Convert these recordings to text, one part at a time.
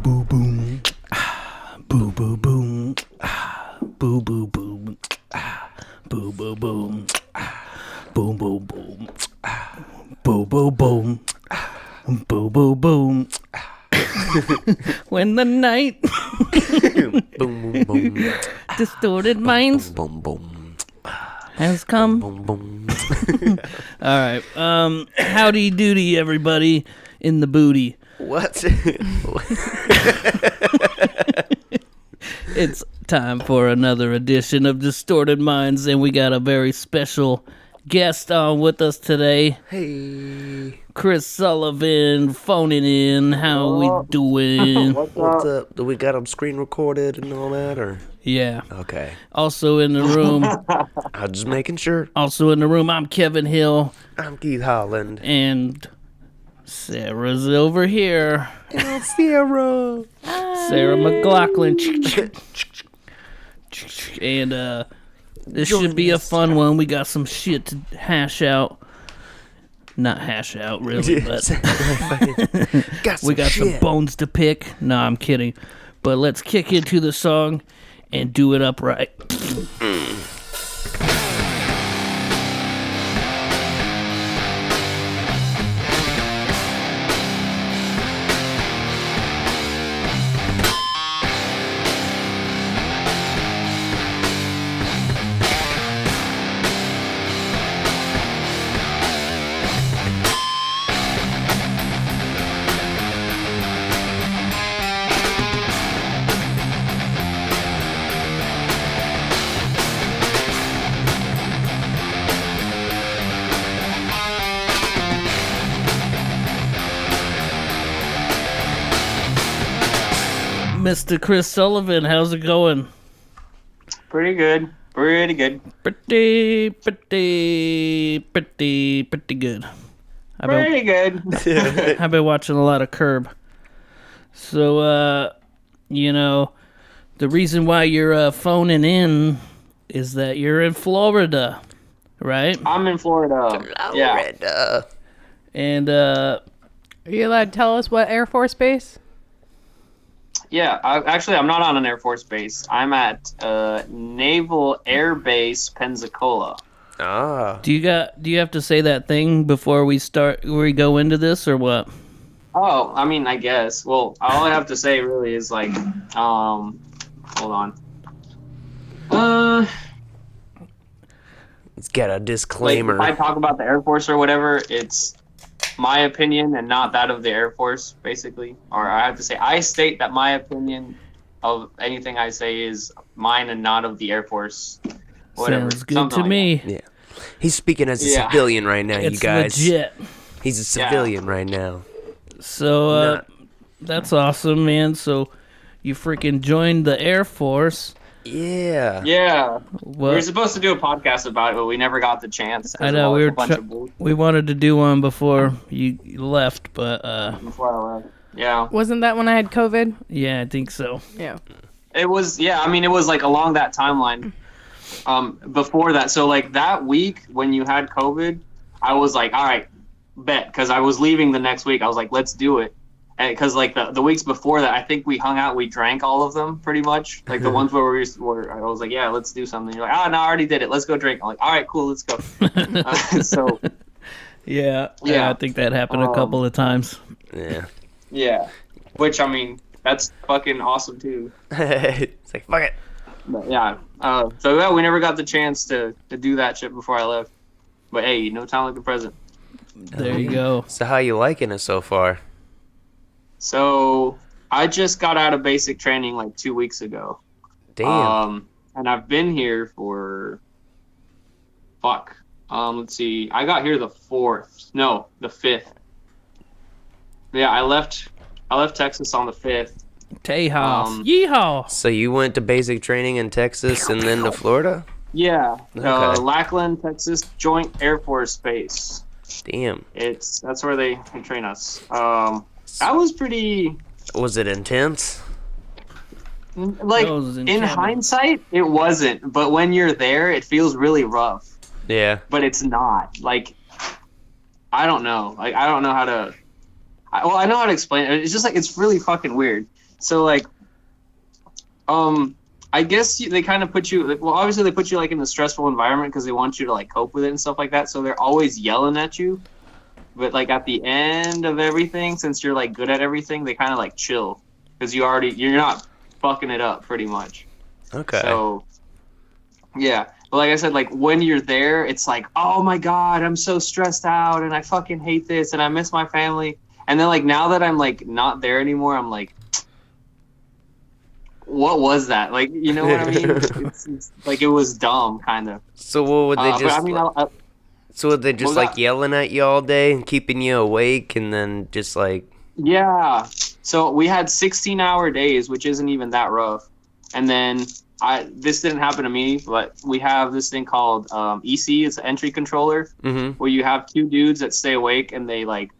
boo boom. Boo boo boom. Boo boo boom. Boo boo boom. Boom boom boom. Boo boo boom. Boo boo boom. When the night Boom, boom, boom. distorted minds Boom, boom. has come. Boom, boom. All right. Howdy doody, everybody in the booty. What? It's time for another edition of Distorted Minds, and we got a very special guest on with us today. Hey. Chris Sullivan phoning in. How we doing? What's up? Do we got them screen recorded and all that, or? Yeah. Okay. Also in the room. I'm just making sure. Also in the room, I'm Kevin Hill. I'm Keith Holland. And Sarah's over here. And Sara. Sarah McLaughlin. And this should be a fun one. We got some shit to hash out. Not hash out, really, but we got some bones to pick. No, I'm kidding. But let's kick into the song and do it upright. Mr. Chris Sullivan, how's it going? Pretty good. Pretty good. Pretty good. I've been watching a lot of Curb. So, the reason why you're phoning in is that you're in Florida, right? I'm in Florida. Yeah. And, Are you allowed to tell us what Air Force Base? Yeah, I'm not on an Air Force base. I'm at Naval Air Base Pensacola. Ah. do you have to say that thing before we go into this, or what? Oh, I mean, I guess. Well, all I have to say really is like, hold on. Let's get a disclaimer. Like, if I talk about the Air Force or whatever, it's my opinion and not that of the Air Force, basically. Or I have to say, I state that my opinion of anything I say is mine and not of the Air Force. Whatever. Sounds good Something to like me. Yeah. He's speaking as a civilian right now, It's you guys. legit. He's a civilian right now. So, that's awesome, man. So, you freaking joined the Air Force. Yeah. Yeah. What? We were supposed to do a podcast about it, but we never got the chance. I know we wanted to do one before you left, but Before I left. Yeah. Wasn't that when I had COVID? yeah, I think so. Yeah. It was, I mean, it was like along that timeline. Before that, so like that week when you had COVID, I was like, all right, bet, because I was leaving the next week. I was like, let's do it. Because like the weeks before that, I think we hung out, we drank all of them pretty much. Like the ones where I was like, yeah, let's do something. You're like, oh, no, I already did it. Let's go drink. I'm like, all right, cool, let's go. So Yeah, I think that happened a couple of times. Yeah. Which, I mean, that's fucking awesome too. It's like, fuck it. But yeah, so yeah, we never got the chance to do that shit before I left. But hey, no time like the present. There you go. So how you liking it so far? So I just got out of basic training like 2 weeks ago. Damn. And I've been here for let's see. I got here the 5th. Yeah, I left Texas on the 5th. Tejas. Yeehaw. So you went to basic training in Texas and then to Florida? Yeah. Okay. Lackland, Texas Joint Air Force Base. Damn. That's where they train us. That was pretty. Was it intense? Like, Those in enchantments. hindsight, it wasn't. But when you're there, it feels really rough. Yeah. But it's not. Like, I don't know. Like, I don't know how to. I know how to explain it. It's just like, it's really fucking weird. So like, I guess they kind of put you. Well, obviously they put you like in a stressful environment because they want you to like cope with it and stuff like that. So they're always yelling at you. But like at the end of everything, since you're like good at everything, they kind of like chill because you're not fucking it up pretty much. Okay. So yeah, but like I said, like when you're there, it's like, oh my god, I'm so stressed out and I fucking hate this and I miss my family. And then like now that I'm like not there anymore, I'm like, what was that? Like, you know what I mean? It's like it was dumb, kind of. So what would they just? But, I mean, so would they just like yelling at you all day and keeping you awake, and then just like? Yeah. So we had 16-hour days, which isn't even that rough. And then this didn't happen to me, but we have this thing called EC. It's an entry controller, where you have two dudes that stay awake and they like,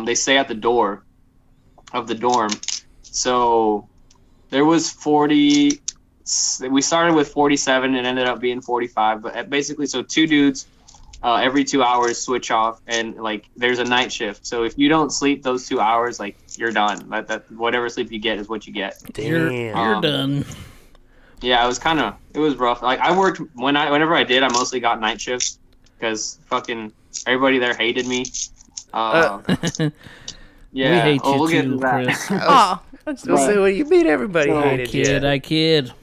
they stay at the door of the dorm. So there was 40. We started with 47 and ended up being 45. But basically, so two dudes every 2 hours switch off, and like there's a night shift. So if you don't sleep those 2 hours, like you're done. That whatever sleep you get is what you get. Damn. You're done. Yeah, it was rough. Like I worked whenever I did, I mostly got night shifts because fucking everybody there hated me. Yeah, we hate you we'll too, get into that. Chris. Oh, that's So say what you mean? Everybody So- hated you. I kid.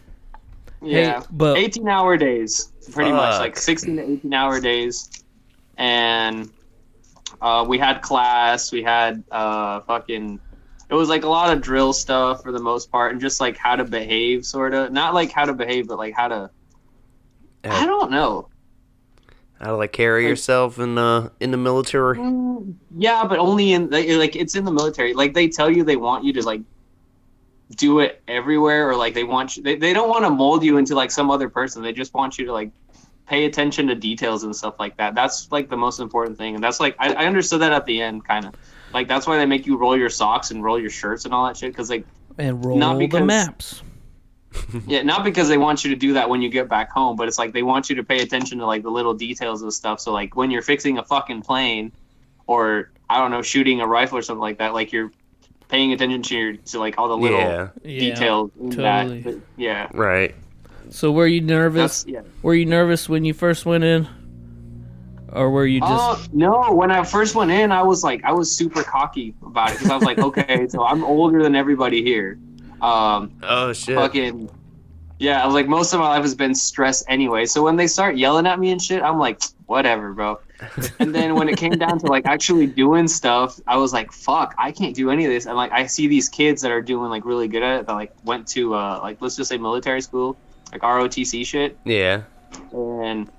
Yeah, Hey, but 18-hour days, pretty much, Fuck. like 16 to 18-hour days, and we had class, we had it was like a lot of drill stuff for the most part, and just like how to behave, sort of, not like how to behave, but like how to, I don't know. How to like carry yourself in the military? Yeah, but only like it's in the military. Like they tell you they want you to like do it everywhere, or like they want you, they don't want to mold you into like some other person. They just want you to like pay attention to details and stuff like that. That's like the most important thing, and that's like I understood that at the end, kind of like that's why they make you roll your socks and roll your shirts and all that shit, because like and roll not the because- maps. yeah, not because they want you to do that when you get back home, but it's like they want you to pay attention to like the little details of stuff. So like when you're fixing a fucking plane, or I don't know, shooting a rifle or something like that, like you're paying attention to like all the little details in totally. that. Yeah. Right. So were you nervous? Were you nervous when you first went in, or were you just? No. When I first went in, I was super cocky about it because I was like, okay, so I'm older than everybody here. Oh shit. Fucking. Yeah, I was like, most of my life has been stress anyway. So when they start yelling at me and shit, I'm like, whatever, bro. And then when it came down to like actually doing stuff, I was like, fuck, I can't do any of this. And like I see these kids that are doing like really good at it that like went to like let's just say military school, like ROTC shit. Yeah. And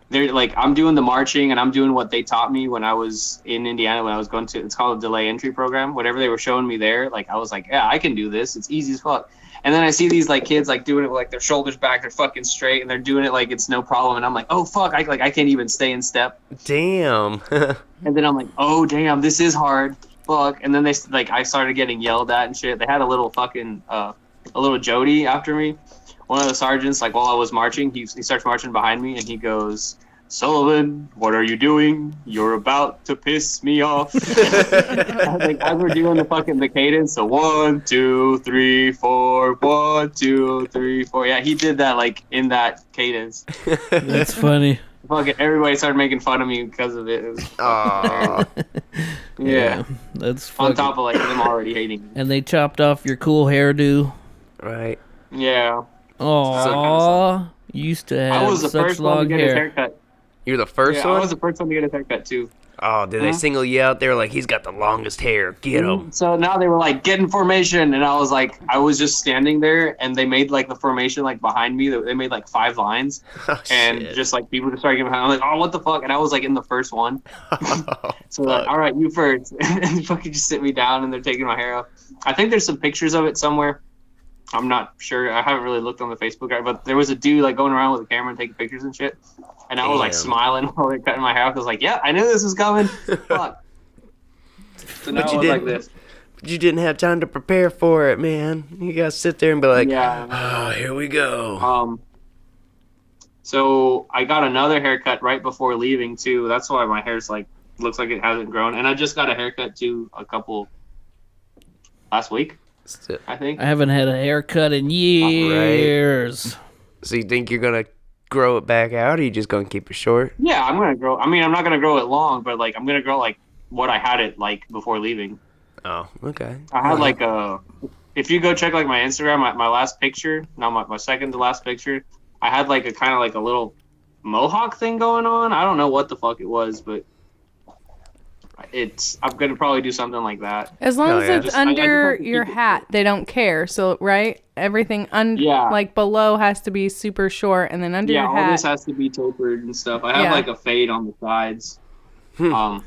they're like, I'm doing the marching and I'm doing what they taught me when I was in Indiana, when I was going to, it's called a delay entry program. Whatever they were showing me there, like I was like, yeah, I can do this. It's easy as fuck. And then I see these like kids like doing it with like their shoulders back, they're fucking straight, and they're doing it like it's no problem. And I'm like, oh fuck, I can't even stay in step. Damn. And then I'm like, oh damn, this is hard. Fuck. And then they like I started getting yelled at and shit. They had a little fucking a little Jody after me. One of the sergeants, like while I was marching, he starts marching behind me and he goes, Sullivan, what are you doing? You're about to piss me off. Like as we're doing the cadence, so 1, 2, 3, 4, 1, 2, 3, 4. Yeah, he did that like in that cadence. That's funny. Fucking everybody started making fun of me because of it. It was yeah. That's fucking... On top of like them already hating me. And they chopped off your cool hairdo. Right. Yeah. Aww. You used to have I was the such first one to long get his hair. haircut. You're the first one? I was the first one to get his haircut too. Oh, did they single you out there like he's got the longest hair? Get him. So now they were like, get in formation, and I was like, I was just standing there, and they made like the formation like behind me. They made like 5 lines, and shit. just like people just started getting behind. I'm like, oh, what the fuck? And I was like in the first one. So like, all right, you first, and fucking just sit me down, and they're taking my hair off. I think there's some pictures of it somewhere. I'm not sure. I haven't really looked on the Facebook, but there was a dude like going around with a camera and taking pictures and shit. And I was like smiling while they're cutting my hair off. I was like, yeah, I knew this was coming. Fuck. So now But I you was like didn't. this. You didn't have time to prepare for it, man. You gotta sit there and be like, Yeah. oh, here we go. So I got another haircut right before leaving too. That's why my hair's like looks like it hasn't grown. And I just got a haircut too last week. I think. I haven't had a haircut in years. So you think you're gonna grow it back out, or you just gonna keep it short? Yeah, I'm gonna grow. I mean, I'm not gonna grow it long, but like I'm gonna grow like what I had it like before leaving. Oh, okay. I had like a. If you go check like my Instagram, my last picture, my second to last picture, I had like a kind of like a little mohawk thing going on. I don't know what the fuck it was, but I'm gonna probably do something like that. As long as it's Just- under I just your keep it hat, they don't care. So, right? Everything Yeah. like below has to be super short, and then under Yeah, your all hat. this has to be tapered and stuff. I have Yeah. like a fade on the sides. So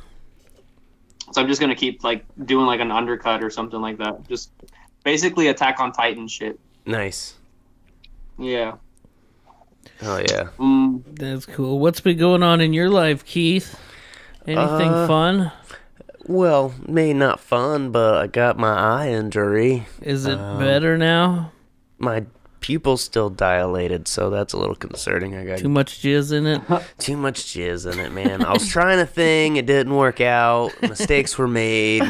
I'm just gonna keep like doing like an undercut or something like that. Just basically Attack on Titan shit. Nice. Yeah. Oh yeah. That's cool. What's been going on in your life, Keith? Anything fun? Well, maybe not fun, but I got my eye injury. Is it better now? My pupil's still dilated, so that's a little concerning. I got Too much jizz in it? too much jizz in it, man. I was trying a thing, it didn't work out. Mistakes were made.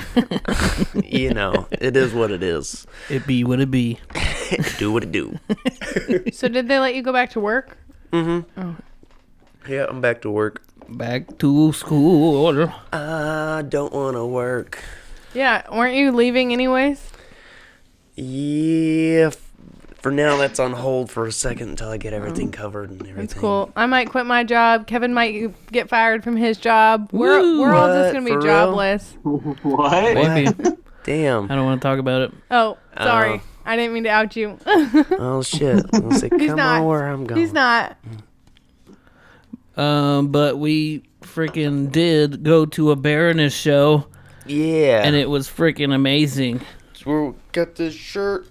You know, it is what it is. It be what it be. Do what it do. So, did they let you go back to work? Yeah, I'm back to work. Back to school. I don't want to work. Yeah, weren't you leaving anyways? Yeah, for now that's on hold for a second until I get everything covered and everything. That's cool. I might quit my job. Kevin might get fired from his job. We're all just What? gonna be For real? jobless. What? Maybe. Damn. I don't want to talk about it. Oh, sorry. I didn't mean to out you. Oh shit. I'll say, He's come not. on where I'm going. He's not. But we freaking did go to a Baroness show, Yeah. and it was freaking amazing. So we got this shirt.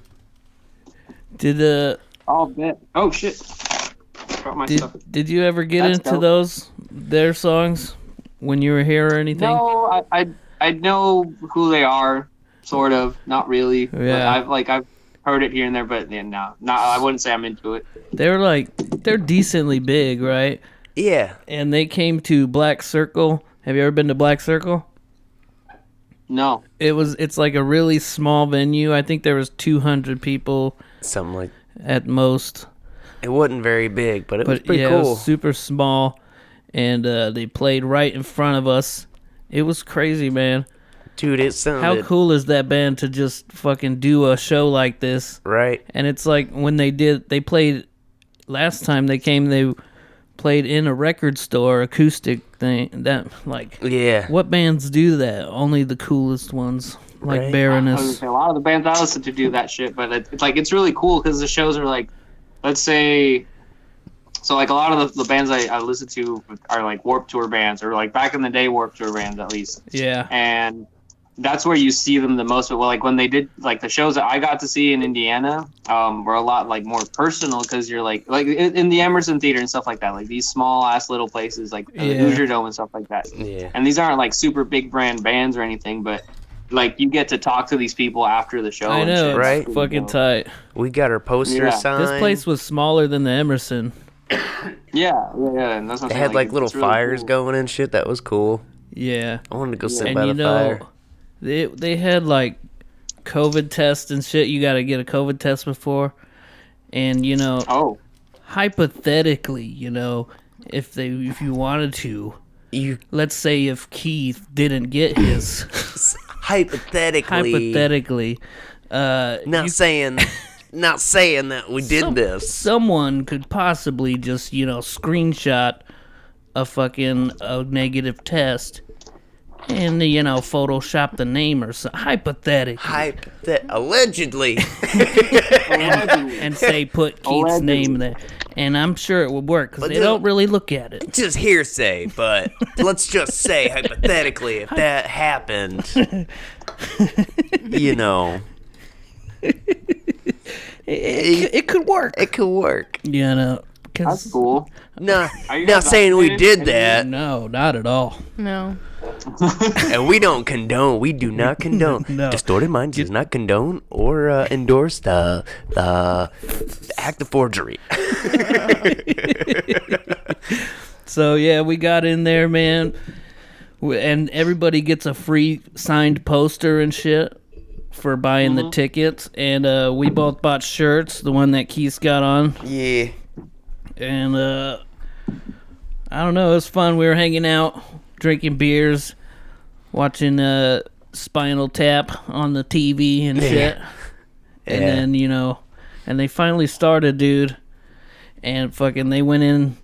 Did I'll bet. Oh shit. Got my stuff. did you ever get That's into dope. their songs when you were here or anything? No, I know who they are, sort of. Not really. But Yeah. I've heard it here and there, but yeah, no, I wouldn't say I'm into it. They're decently big, right? Yeah. And they came to Black Circle. Have you ever been to Black Circle? No. It's like a really small venue. I think there was 200 people Something like at most. it wasn't very big, but it was pretty It cool. was super small, and they played right in front of us. It was crazy, man. Dude, it sounded How cool is that band to just fucking do a show like this? right. And it's like when they played last time they came, they played in a record store acoustic thing. That like, Yeah. what bands do that? Only the coolest ones, like Right. I was gonna Baroness. say, a lot of the bands I listen to do that shit, but it's like it's really cool because the shows are like, let's say, so like a lot of the bands I listen to are like Warped Tour bands, or like back in the day Warped Tour bands at least, Yeah, and that's where you see them the most. But like when they did like the shows that I got to see in Indiana, were a lot like more personal because you're like in the Emerson Theater and stuff like that, like these small ass little places like the Yeah. Hoosier Dome and stuff like that. Yeah. And these aren't like super big brand bands or anything, but like you get to talk to these people after the show. I and know, shit. it's Right. fucking tight. We got our poster Yeah. signed. This place was smaller than the Emerson. Yeah, and that's what I'm They saying, had like little it's really fires cool. going and shit. That was cool. Yeah, I wanted to go sit and by you the know, fire. they had like COVID tests and shit. You got to get a COVID test before, and you know, Oh, hypothetically, you know, if you wanted to, You let's say if Keith didn't get his, hypothetically, not saying that we did this. someone could possibly just, you know, screenshot a negative test and, you know, Photoshop the name or something, hypothetically, Allegedly. and say put Keith's Allegedly. name there. And I'm sure it would work because But they this- don't really look at it. Just hearsay, but let's just say hypothetically if that happened, you know, It could work. it could work. You know, that's cool. Not Are you not guys saying we vaccinated? did that, no, not at all. No. and we don't condone. We do not condone. No. Distorted Minds does not condone or endorse the act of forgery. So yeah, we got in there, man, and everybody gets a free signed poster and shit for buying the tickets, and we both bought shirts. The one that Keith got on. Yeah. And I don't know. It was fun. We were hanging out, drinking beers, watching Spinal Tap on the TV and shit. And then, you know, and they finally started, dude. And fucking they went in,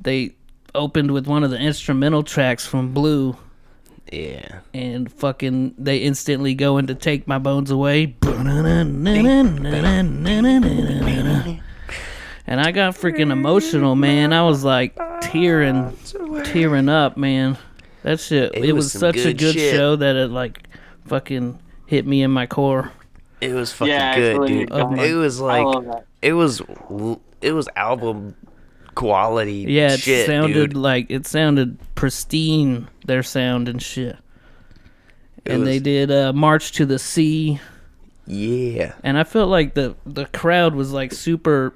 they opened with one of the instrumental tracks from Blue. Yeah. And fucking they instantly go into Take My Bones Away. And I got freaking emotional, man. I was like tearing up, man. That shit, it was such a good show that it like fucking hit me in my core. It was fucking good, really dude. It was like it was album quality. Yeah, it shit, sounded dude. like it sounded pristine. Their sound and shit. And they did March to the Sea. Yeah. And I felt like the crowd was like super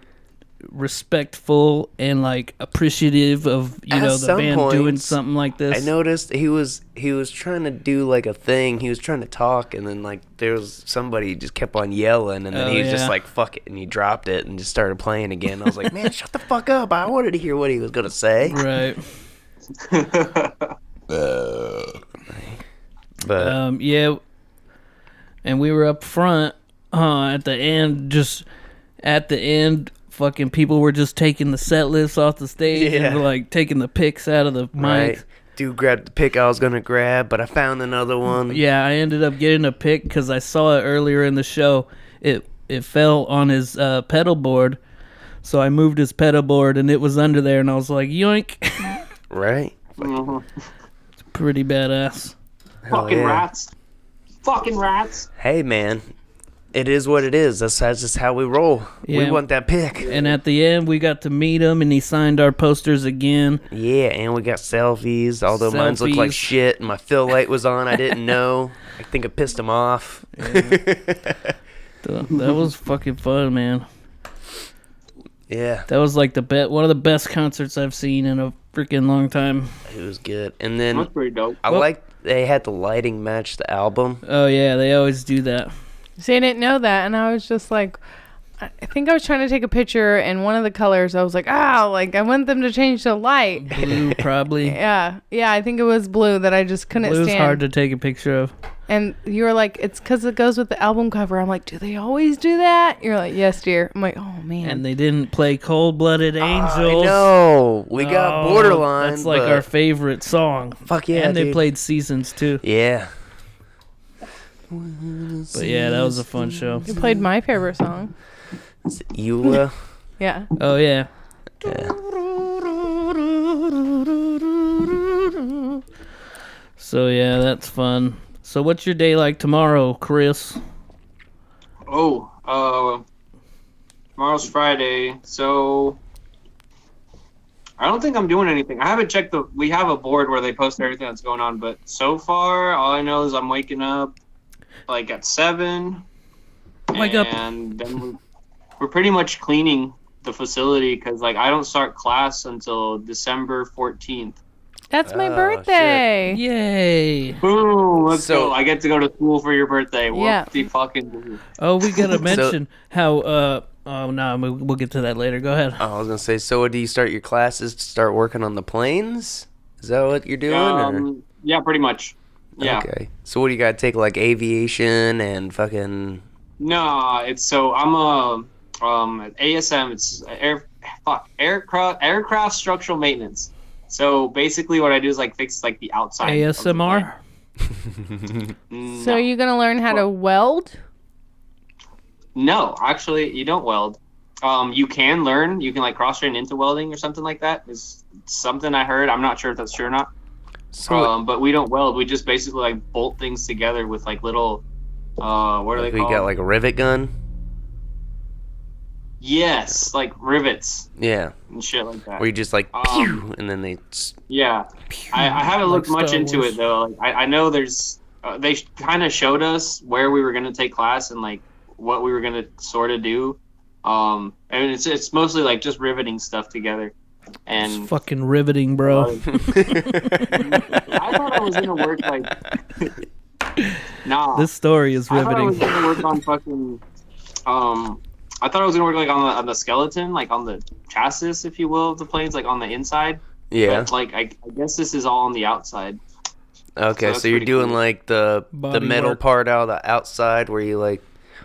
respectful and like appreciative of the band doing something like this. I noticed he was trying to do like a thing. He was trying to talk, and then like there was somebody just kept on yelling, and then he was just like fuck it, and he dropped it and just started playing again. I was like, man, shut the fuck up! I wanted to hear what he was gonna say. Right. But yeah, and we were up front at the end. Fucking people were just taking the set lists off the stage and like taking the picks out of the mic. Right. Dude grabbed the pick I was gonna grab, but I found another one. Yeah, I ended up getting a pick because I saw it earlier in the show. It fell on his pedal board, so I moved his pedal board and it was under there, and I was like, yoink. Right. It's pretty badass. Fucking rats. Fucking rats. Hey, man. It is what it is. That's just how we roll. Yeah. We want that pick. And at the end, we got to meet him, and he signed our posters again. Yeah, and we got selfies, although mine looked like shit, and my fill light was on. I didn't know. I think I pissed him off. That was fucking fun, man. Yeah. That was like one of the best concerts I've seen in a freaking long time. It was good. And then That's pretty dope. I liked they had the lighting match the album. Oh, yeah, they always do that. See, I didn't know that, and I was just like, I think I was trying to take a picture, and one of the colors, I was like, I want them to change the light. Blue, probably. Yeah, I think it was blue that I just couldn't stand. Blue's hard to take a picture of. And you were like, it's because it goes with the album cover. I'm like, do they always do that? You're like, yes, dear. I'm like, oh, man. And they didn't play Cold-Blooded Angels. I know. We got Borderline. That's like our favorite song. Fuck yeah, And they dude. played Seasons, too. Yeah. But yeah, that was a fun show. You played my favorite song. You, Yeah. Oh, yeah. yeah. So, yeah, that's fun. So, what's your day like tomorrow, Chris? Tomorrow's Friday, so I don't think I'm doing anything. I haven't checked we have a board where they post everything that's going on, but so far, all I know is I'm waking up like at 7. Wake up. And then we're pretty much cleaning the facility because like I don't start class until December 14th. That's my birthday. Yay. Boom, let's go. I get to go to school for your birthday. Yeah. Fucking Oh, we gotta mention how, we'll get to that later. Go ahead. I was going to say, so do you start your classes to start working on the planes? Is that what you're doing? Or? Yeah, pretty much. Yeah. Okay. So what do you got to take, like aviation and fucking... No, I'm at ASM. It's aircraft structural maintenance. So basically, what I do is like fix like the outside. ASMR? So are you going to learn how to weld? No, actually, you don't weld. You can learn. You can like cross train into welding or something like that. Is something I heard. I'm not sure if that's true or not. So but we don't weld. We just basically like bolt things together with like little. What are they called? You got like a rivet gun? Yes, like rivets. Yeah. And shit like that. Where you just like pew, and then they. Yeah, I haven't looked much into it though. Like, I know there's. They kind of showed us where we were gonna take class and like what we were gonna sort of do. And it's mostly like just riveting stuff together. And it's fucking riveting, bro. I thought I was gonna work like. Nah. This story is I thought I was riveting. gonna work on fucking. I thought I was gonna work like on the skeleton, like on the chassis, if you will, of the planes, like on the inside. Yeah. But, like I guess this is all on the outside. Okay, So so you're that's doing pretty cool. like the Body metal work. part out of the outside where you like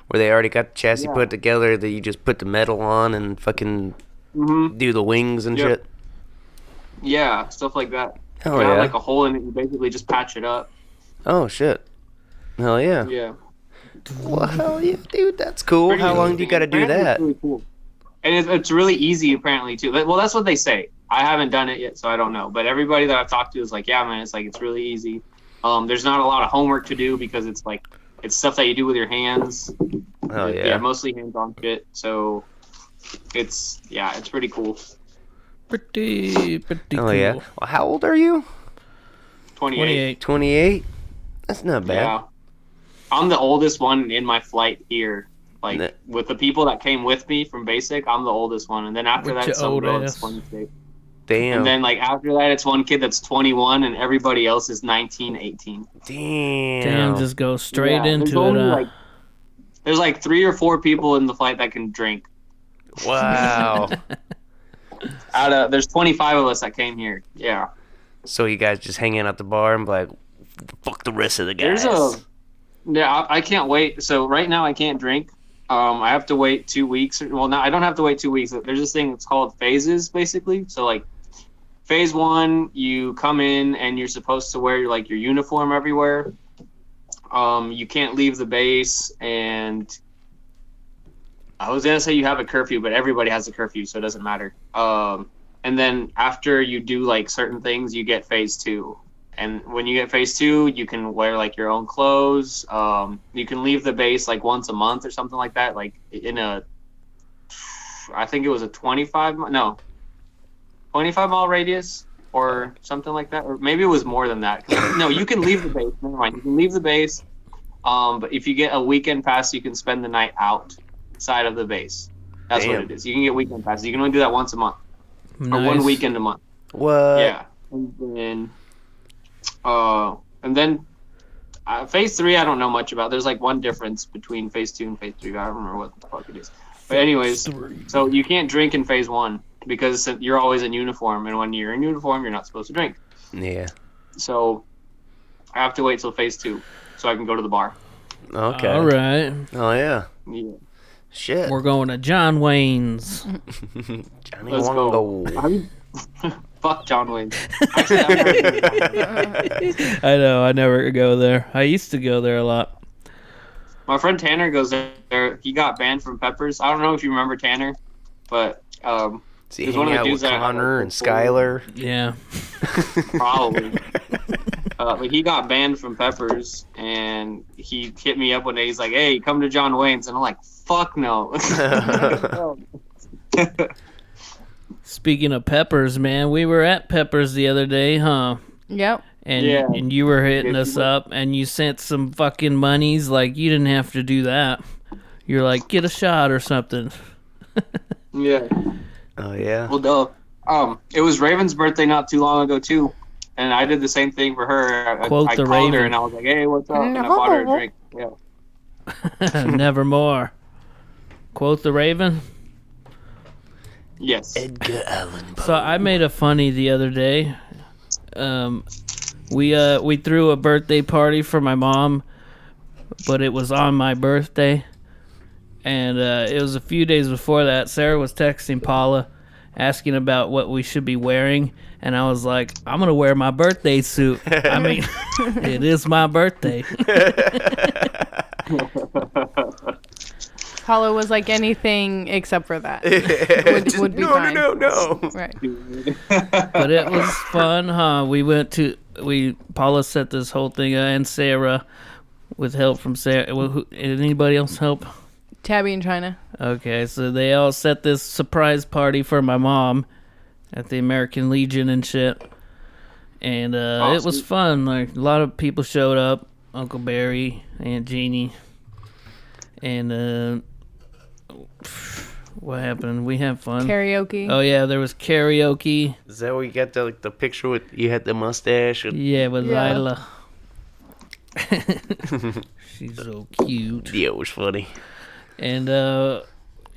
where they already got the chassis Yeah. put together that you just put the metal on and fucking Mm-hmm. do the wings and Yep. shit. Yeah, stuff like that. Hell You have yeah. like a hole in it. You basically just patch it up. Oh shit. Hell yeah. Yeah. Well, hell yeah, dude. That's cool. Pretty How long do you interesting. got to do Apparently that? It's really cool. And it's really easy, apparently, too. Well, that's what they say. I haven't done it yet, so I don't know. But everybody that I've talked to is like, yeah, man, it's really easy. There's not a lot of homework to do because it's stuff that you do with your hands. Oh Yeah, yeah. mostly hands-on shit. So it's pretty cool. Pretty Oh cool. yeah. Well, how old are you? 28. 28. That's not bad. Yeah. I'm the oldest one in my flight here. Like, Nah. with the people that came with me from basic, I'm the oldest one. And then after With that, your it's some old girl that's ass. 26. Damn. And then, like, after that, it's one kid that's 21, and everybody else is 19, 18. Damn. Damn, just go straight Yeah, there's into it. only, there's, like, 3 or 4 people in the flight that can drink. Wow. There's 25 of us that came here. Yeah. So you guys just hanging out the bar and be like, fuck the rest of the guys. I can't wait. So right now I can't drink. I have to wait 2 weeks. Well, no, I don't have to wait 2 weeks. There's this thing that's called phases, basically. So like phase 1, you come in and you're supposed to wear your uniform everywhere. You can't leave the base, and I was gonna say you have a curfew, but everybody has a curfew, so it doesn't matter. And then after you do like certain things, you get phase 2. And when you get phase 2, you can wear like your own clothes. You can leave the base like once a month or something like that. Like I think it was a 25 mile radius or something like that. Or maybe it was more than that. No, you can leave the base. Never mind. You can leave the base. But if you get a weekend pass, you can spend the night outside of the base. That's what Damn. it is. You can get weekend passes. You can only do that once a month. Or one Nice. weekend a month. What? Yeah. And then phase 3, I don't know much about. There's like one difference between phase 2 and phase 3. I don't remember what the fuck it is. But anyways, so you can't drink in phase 1 because you're always in uniform, and when you're in uniform, you're not supposed to drink. Yeah. So I have to wait till phase 2 so I can go to the bar. Okay. All right. Oh yeah. Yeah. Shit. We're going to John Wayne's. Johnny Let's go. Wongo. Fuck John Wayne. Actually, I've never been to John Wayne. I know. I never go there. I used to go there a lot. My friend Tanner goes there. He got banned from Peppers. I don't know if you remember Tanner, but Is he He's one hanging of the out with dudes that- Connor and Skylar? Yeah. probably. But he got banned from Peppers, and he hit me up one day. He's like, "Hey, come to John Wayne's," and I'm like, "Fuck no." Speaking of Peppers, man, we were at Peppers the other day, huh? Yep. And Yeah. and you were hitting Yeah, us you were. up, and you sent some fucking monies. Like, you didn't have to do that. You're like, get a shot or something. Yeah. Oh yeah. Well, duh. It was Raven's birthday not too long ago too, and I did the same thing for her. Quote I the called her Raven. and I was like, "Hey, what's up?" And I bought her a drink. Yeah. Nevermore. Quote the Raven. Yes. Edgar Allan Poe. So I made a funny the other day. We threw a birthday party for my mom, but it was on my birthday, and it was a few days before that. Sarah was texting Paula, asking about what we should be wearing, and I was like, "I'm gonna wear my birthday suit." I mean, it is my birthday. Paula was like anything except for that. Would be no, fine. no. Right. But it was fun, huh? Paula set this whole thing, and Sarah, with help from Sarah. Well, anybody else help? Tabby and China. Okay, so they all set this surprise party for my mom at the American Legion and shit. And it was fun. Like, a lot of people showed up. Uncle Barry, Aunt Jeannie. And what happened? We had fun. Karaoke. Oh yeah, there was karaoke. Is that where you got the picture with you had the mustache? Yeah, with Yeah. Lila. She's so cute. Yeah, it was funny. And,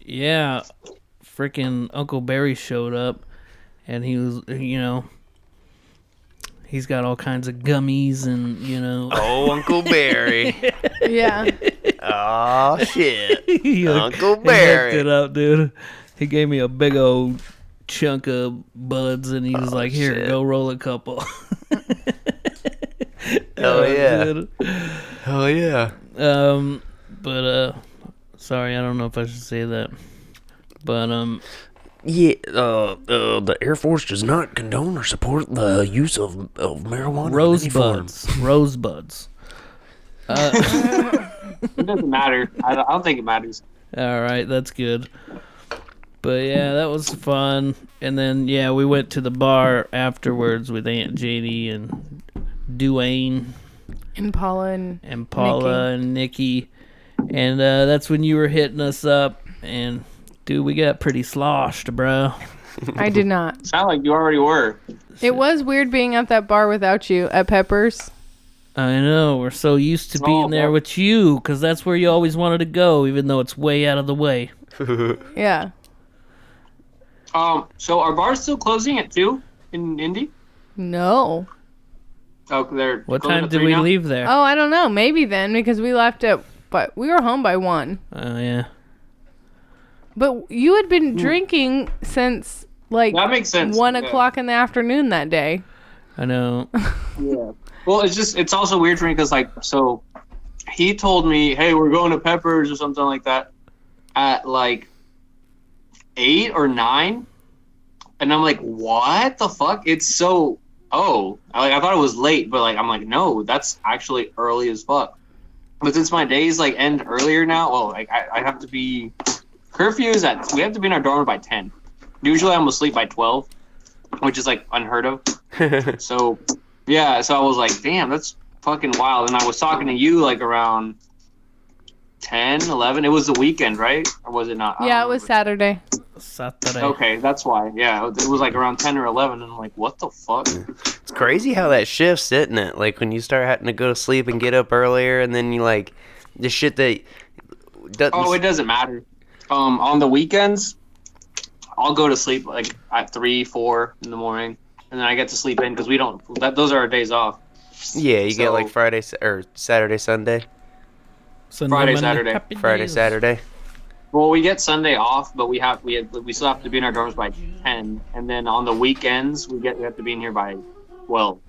yeah, freaking Uncle Barry showed up, and he was, he's got all kinds of gummies and, Oh, Uncle Barry. Yeah. Oh, shit. Uncle He Barry. hooked it up, dude. He gave me a big old chunk of buds, and he was like, here, shit. go roll a couple. Hell yeah. Dude. Hell yeah. But, sorry, I don't know if I should say that. But, Yeah, the Air Force does not condone or support the use of marijuana. rosebuds. Rosebuds. It doesn't matter. I don't think it matters. All right, that's good. But yeah, that was fun. And then yeah, we went to the bar afterwards with Aunt JD and Duane And Paula and Paula and Nikki. And that's when you were hitting us up. And dude, we got pretty sloshed, bro. I did not. Sound like you already were. It was weird being at that bar without you at Pepper's. I know, we're so used to being there with you, because that's where you always wanted to go, even though it's way out of the way. Yeah. So are bars still closing at 2 in Indy? No. Oh, they're What closing time at did 3 we now? leave there? Oh, I don't know. Maybe then, because we left but we were home by 1. Oh, yeah. But you had been drinking since That makes sense. 1 Yeah. o'clock in the afternoon that day. I know. Yeah. Well, it's also weird for me because so he told me, hey, we're going to Peppers or something like that at 8 or 9. And I'm like, what the fuck? It's so, I thought it was late, but I'm like, no, that's actually early as fuck. But since my days end earlier now, I have to be, curfew is we have to be in our dorm by 10. Usually I'm asleep by 12, which is unheard of. So, yeah, so I was like, damn, that's fucking wild. And I was talking to you around 10, 11. It was the weekend, right? Or was it not? Yeah, it was Saturday. Saturday. Okay, that's why. Yeah, it was around 10 or 11. And I'm like, what the fuck? It's crazy how that shifts, isn't it? When you start having to go to sleep and get up earlier, and then you the shit that doesn't... Oh, it doesn't matter. On the weekends, I'll go to sleep at 3, 4 in the morning. And then I get to sleep in because those are our days off. Yeah, you get Friday or Saturday, Sunday. Friday, Saturday. Friday, Saturday. Well, we get Sunday off, but we still have to be in our dorms by 10, and then on the weekends we have to be in here by 12.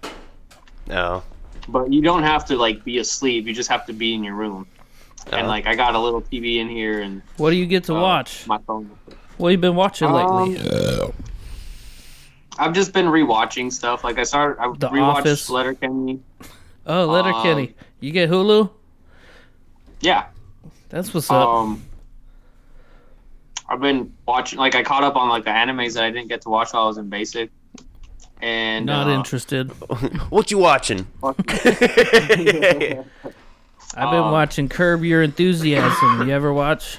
Oh. But you don't have to be asleep; you just have to be in your room. And I got a little TV in here, and What do you get to watch? my phone. What have you been watching lately? I've just been rewatching stuff. I The rewatched Office. Letterkenny. Oh, Letterkenny. You get Hulu? Yeah. That's what's up. I've been watching. I caught up on the animes that I didn't get to watch while I was in basic. And Not interested. What you watching? I've been watching Curb Your Enthusiasm. You ever watch?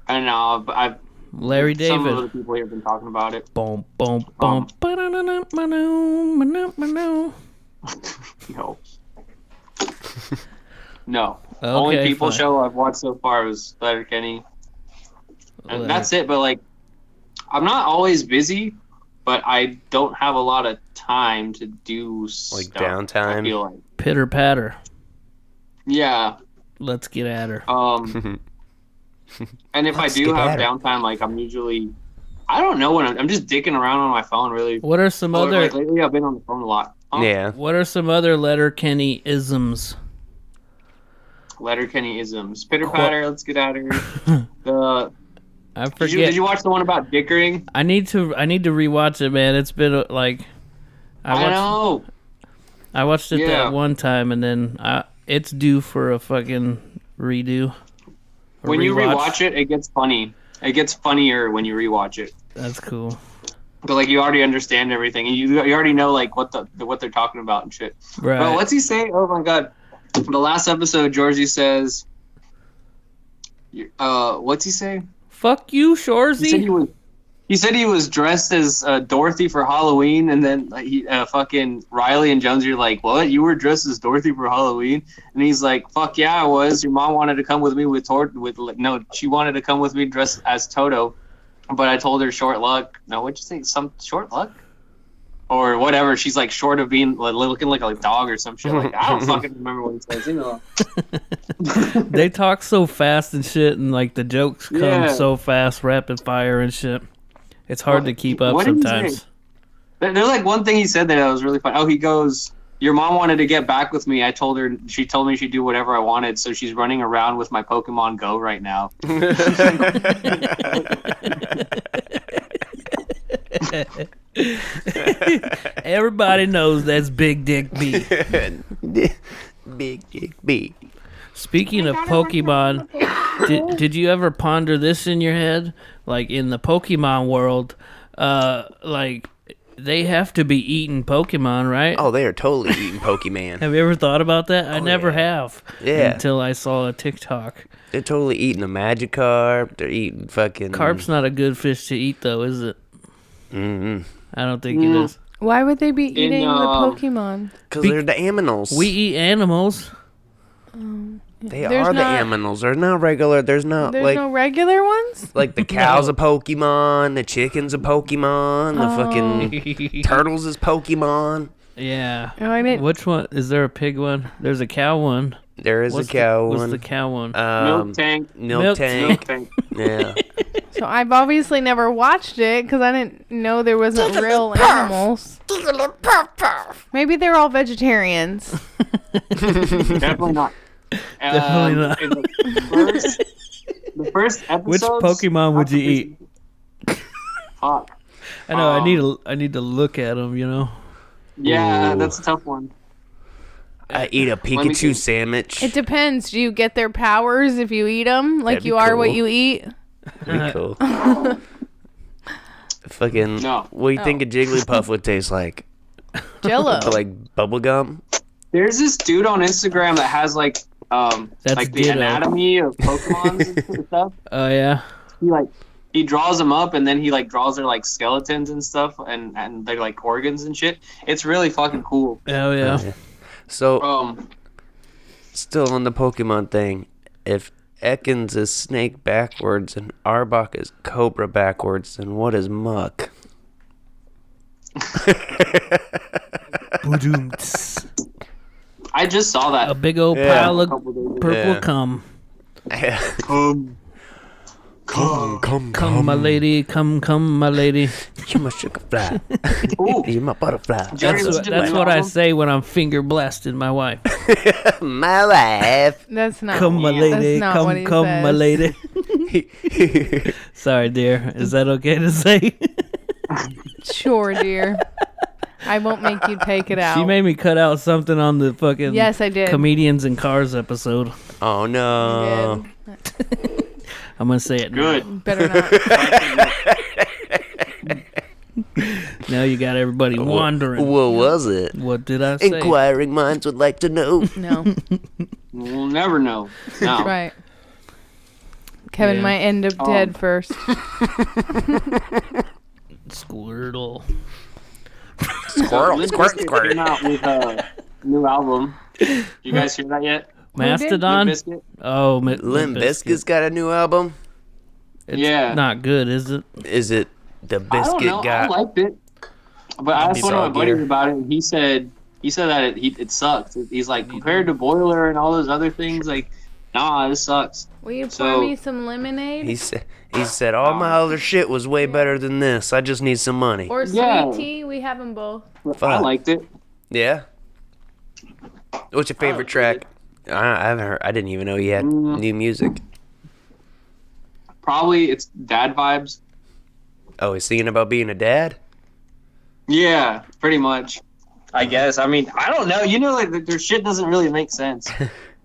I don't know. I've Larry Some David. of the people here have been talking about it. Boom, boom, boom. No. No. Okay, Only people fine. show I've watched so far was Letterkenny. And Letter- that's it, but I'm not always busy, but I don't have a lot of time to do stuff. Downtime? I feel like. Pitter patter. Yeah. Let's get at her. And if Let's I do get have at her. downtime, I'm usually, I don't know when I'm just dicking around on my phone, really. What are some other Lately I've been on the phone a lot. Yeah. What are some other Letterkenny isms? Letterkenny-isms. Pitter patter, let's get out of here. I Did forget. you watch the one about dickering? I need to rewatch it, man. It's been I know. I watched it Yeah. that one time, and then it's due for a fucking redo. When you rewatch it, it gets funny. It gets funnier when you rewatch it. That's cool. But you already understand everything, and you already know what they're talking about and shit. Right. Bro, what's he say? Oh my god, the last episode, Georgie says, "What's he say?" Fuck you, He said Shorzy. He said he was dressed as Dorothy for Halloween, and then fucking Riley and Jonesy are like, "What? You were dressed as Dorothy for Halloween?" And he's like, "Fuck yeah, I was. Your mom wanted to come with me she wanted to come with me dressed as Toto, but I told her short luck. No, what'd you say? Some short luck?" Or whatever. She's like short of being looking like a dog or some shit. Like, I don't fucking remember what he says. They talk so fast and shit, and like the jokes come so fast, rapid fire and shit. It's hard to keep up sometimes. There's like one thing he said that was really funny. Oh, he goes, "Your mom wanted to get back with me. I told her, she told me she'd do whatever I wanted, so she's running around with my Pokemon Go right now." Everybody knows that's Big Dick B. Big Dick B. Speaking of Pokemon, did you ever ponder this in your head? Like in the Pokemon world, like they have to be eating Pokemon, right? Oh, they are totally eating Pokemon. Have you ever thought about that? I never have. Yeah. Until I saw a TikTok. They're totally eating a Magikarp. They're eating fucking... Carp's not a good fish to eat, though, is it? Mm-hmm. I don't think it is. Why would they be eating the Pokemon? Because they're the aminals. We eat animals. They are the aminals. They're not regular. There's no regular ones? Like the cow's a Pokemon, the chicken's a Pokemon, the fucking turtles is Pokemon. Yeah. Oh, which one? Is there a pig one? There's a cow one. There is a cow one. What's the cow one? Milk Tank. Milk Tank. Yeah. So I've obviously never watched it because I didn't know there wasn't real animals. Maybe they're all vegetarians. Definitely not. Definitely not. In the first episode. Which Pokemon would you eat? Fuck. I know. I need to look at them. You know. Yeah, Ooh. that's a tough one. I eat a Pikachu sandwich. It depends. Do you get their powers if you eat them? Like you are what you eat? Pretty cool. Fucking. No. What do you think a Jigglypuff would taste like? Jello. Like bubblegum? There's this dude on Instagram that has like the anatomy of Pokemon and stuff. Oh yeah. He draws them up and then he like draws their like skeletons and stuff and their like organs and shit. It's really fucking cool. Oh yeah. So still on the Pokemon thing, if Ekans is snake backwards and Arbok is cobra backwards, then what is Muck? I just saw that. A big old pile of purple cum. Come, my lady. Come, my lady. You're my sugar fly. You're my butterfly. That's what I say when I'm finger blasting my wife. My wife. That's not. Come, my lady. That's not what he Come, says. my lady. Sorry, dear. Is that okay to say? Sure, dear. I won't make you take it out. She made me cut out something on the fucking Yes, I did. Comedians in Cars episode. Oh no. I'm gonna say it now. Good. Better not. Now you got everybody wondering. What was it? What did I say? Inquiring minds would like to know. No. We'll never know. No. That's right. Kevin might end up dead first. Squirtle. Squirrel, squirt, squirt. Came out with a new album. You guys hear that yet? Mastodon? Limp Bizkit? Oh, Limp Bizkit's got a new album. It's not good, is it? Is it the Biscuit I don't know. guy? I liked it, but I asked one of my buddies about it, and he said that it sucked. He's like, compared to Boiler and all those other things, like, nah, this sucks. Will you pour me some lemonade? He said all my other shit was way better than this. I just need some money. Or sweet tea? We have them both. I liked it. Yeah. What's your favorite track? I haven't heard. I didn't even know he had new music. Probably it's Dad Vibes. Oh, he's singing about being a dad? Yeah, pretty much. I guess. I mean, I don't know. You know, like their shit doesn't really make sense.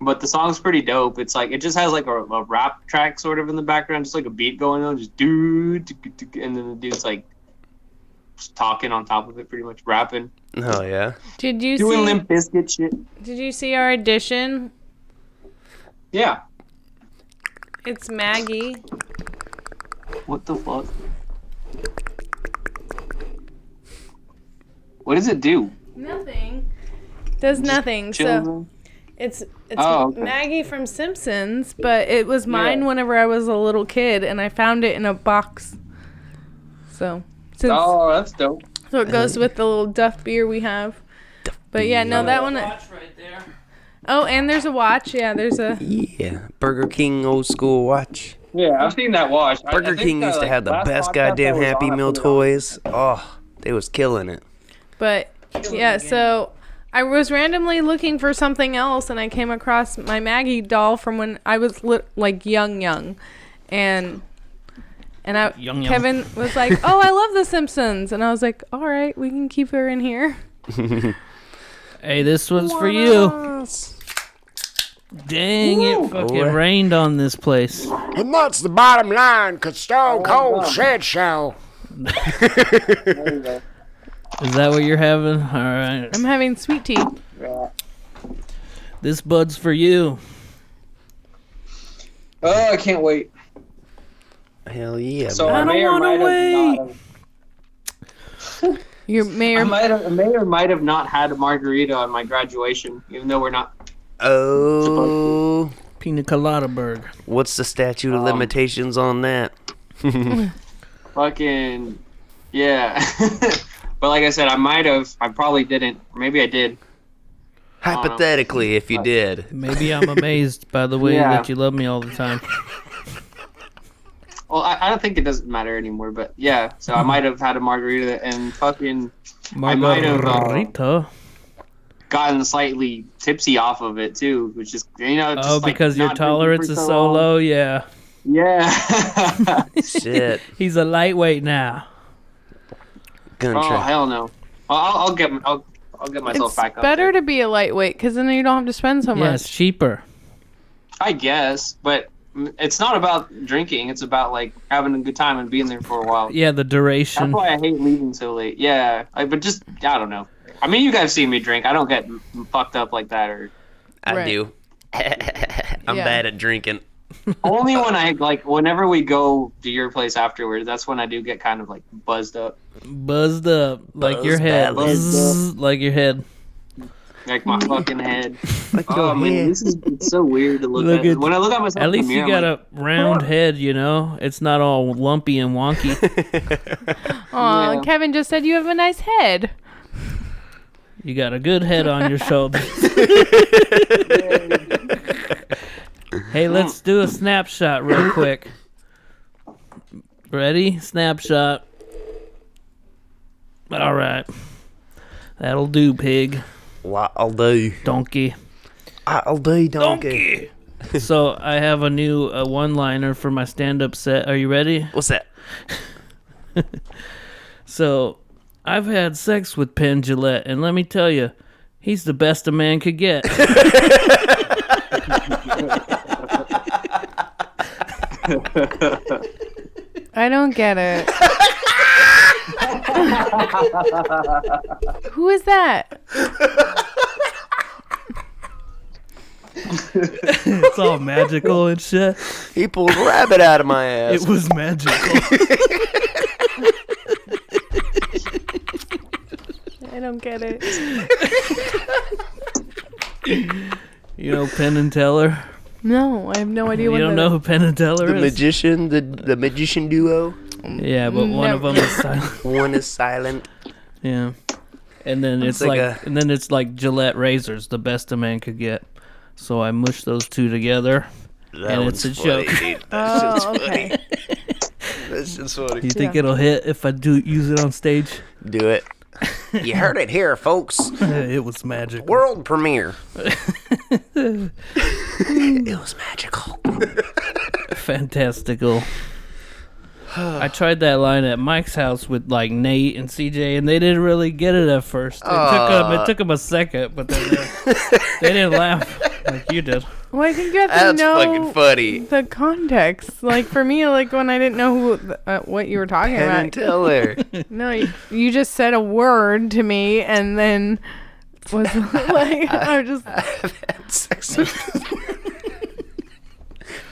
But the song's pretty dope. It's like it just has like a rap track sort of in the background, just like a beat going on, just and then the dude's like just talking on top of it, pretty much rapping. Oh yeah. Did you doing Limp Bizkit shit? Did you see our edition? Yeah. It's Maggie. What the fuck? What does it do? Nothing. Does nothing. So it's okay. Maggie from Simpsons, but it was mine whenever I was a little kid, and I found it in a box. So that's dope. So it goes with the little Duff beer we have. But yeah, no, that one. Watch right there. Oh, and there's a watch. Yeah, there's a. Yeah, Burger King old school watch. Yeah, I've seen that watch. Burger King used to have the best goddamn Happy Meal toys. Oh, they was killing it. But yeah, so I was randomly looking for something else, and I came across my Maggie doll from when I was young, and Kevin was like, "Oh, I love The Simpsons," and I was like, "All right, we can keep her in here." Hey, this one's for you. Dang, it fucking rained on this place. And that's the bottom line, 'cause Stone Cold said so. Is that what you're having? All right. I'm having sweet tea. This bud's for you. Oh, I can't wait. Hell yeah. So man. I may or might have not. You may or might have not had a margarita on my graduation, even though we're not. Oh. Pina Colada Burg. What's the statute of limitations on that? Fucking yeah. But like I said, I probably didn't. Maybe I did. Hypothetically, if you did. Maybe I'm amazed by the way that you love me all the time. Well, I don't think it doesn't matter anymore, but yeah. So I might have had a margarita and fucking. I might have gotten slightly tipsy off of it too, which is just because your tolerance is so low, yeah. Yeah. Shit. He's a lightweight now. Oh hell no! I'll get myself back up. It's better there. to be a lightweight, because then you don't have to spend so much. Yeah, it's cheaper. I guess, but it's not about drinking. It's about like having a good time and being there for a while. Yeah, the duration. That's why I hate leaving so late. Yeah, but just I don't know. I mean, you guys see me drink. I don't get fucked up like that, or I do. I'm bad at drinking. Only when whenever we go to your place afterwards, that's when I do get kind of like buzzed up. Buzzed up, like your head. Like your head. Like my fucking head. Man, it's so weird to look at. When I look at myself, at least you got a round head, you know. It's not all lumpy and wonky. Aw, yeah. Kevin just said you have a nice head. You got a good head on your shoulders. Hey, let's do a snapshot real quick. Ready? Snapshot. All right. That'll do, pig. What'll do? Donkey. I'll do, donkey. So I have a new one-liner for my stand-up set. Are you ready? What's that? So, I've had sex with Penn Jillette, and let me tell you, he's the best a man could get. I don't get it. Who is that? It's all magical and shit. He pulled a rabbit out of my ass. It was magical. I don't get it. You know Penn and Teller? No, I have no idea what you don't know who Penn and Teller is? The magician, the magician duo. Yeah, but one of them is silent. One is silent. Yeah, and then it's like Gillette razors, the best a man could get. So I mushed those two together, and it's a joke. That's okay. funny. That's just funny. You think it'll hit if I use it on stage? Do it. You heard it here, folks. It was magical. World premiere. It was magical. Fantastical. I tried that line at Mike's house with like Nate and CJ, and they didn't really get it at first. It took them a second, but then they didn't laugh like you did. Well, I think you have to know fucking funny. The context. Like for me, like when I didn't know what you were talking about. Penn and Teller. No, you just said a word to me, and then was like I just. I've had sex with.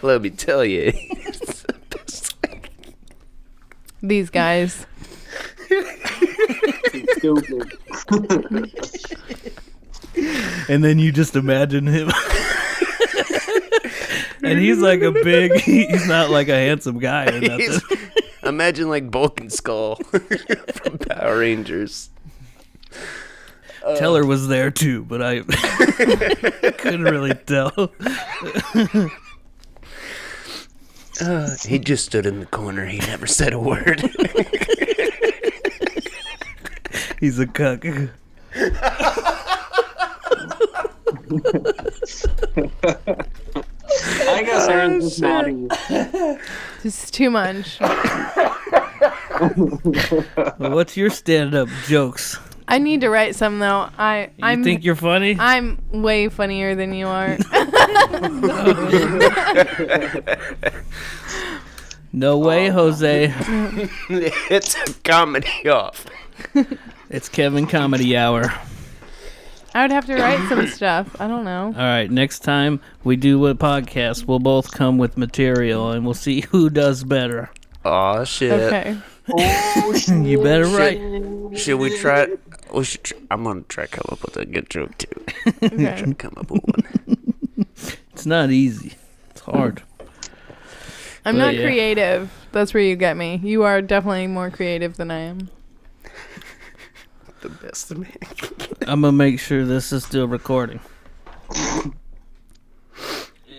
Let me tell you. these guys. Stupid. And then you just imagine him. And he's like he's not like a handsome guy or nothing. Imagine like Bulk and Skull from Power Rangers. Teller was there too, but I couldn't really tell. He just stood in the corner. He never said a word. He's a cuck. I guess Aaron's just nodding. This is too much. Well, what's your stand-up jokes? I need to write some though. I think you're funny? I'm way funnier than you are. No way, Jose. It's a comedy off. It's Kevin Comedy Hour. I would have to write some stuff. I don't know. All right, next time we do a podcast, we'll both come with material, and we'll see who does better. Aw, shit. Okay. You better write. Should we try? We should. I'm gonna try to come up with a good joke too. Okay. Try to come up with one. It's not easy. It's hard. I'm not creative. That's where you get me. You are definitely more creative than I am. The best of me. I'm gonna make sure this is still recording.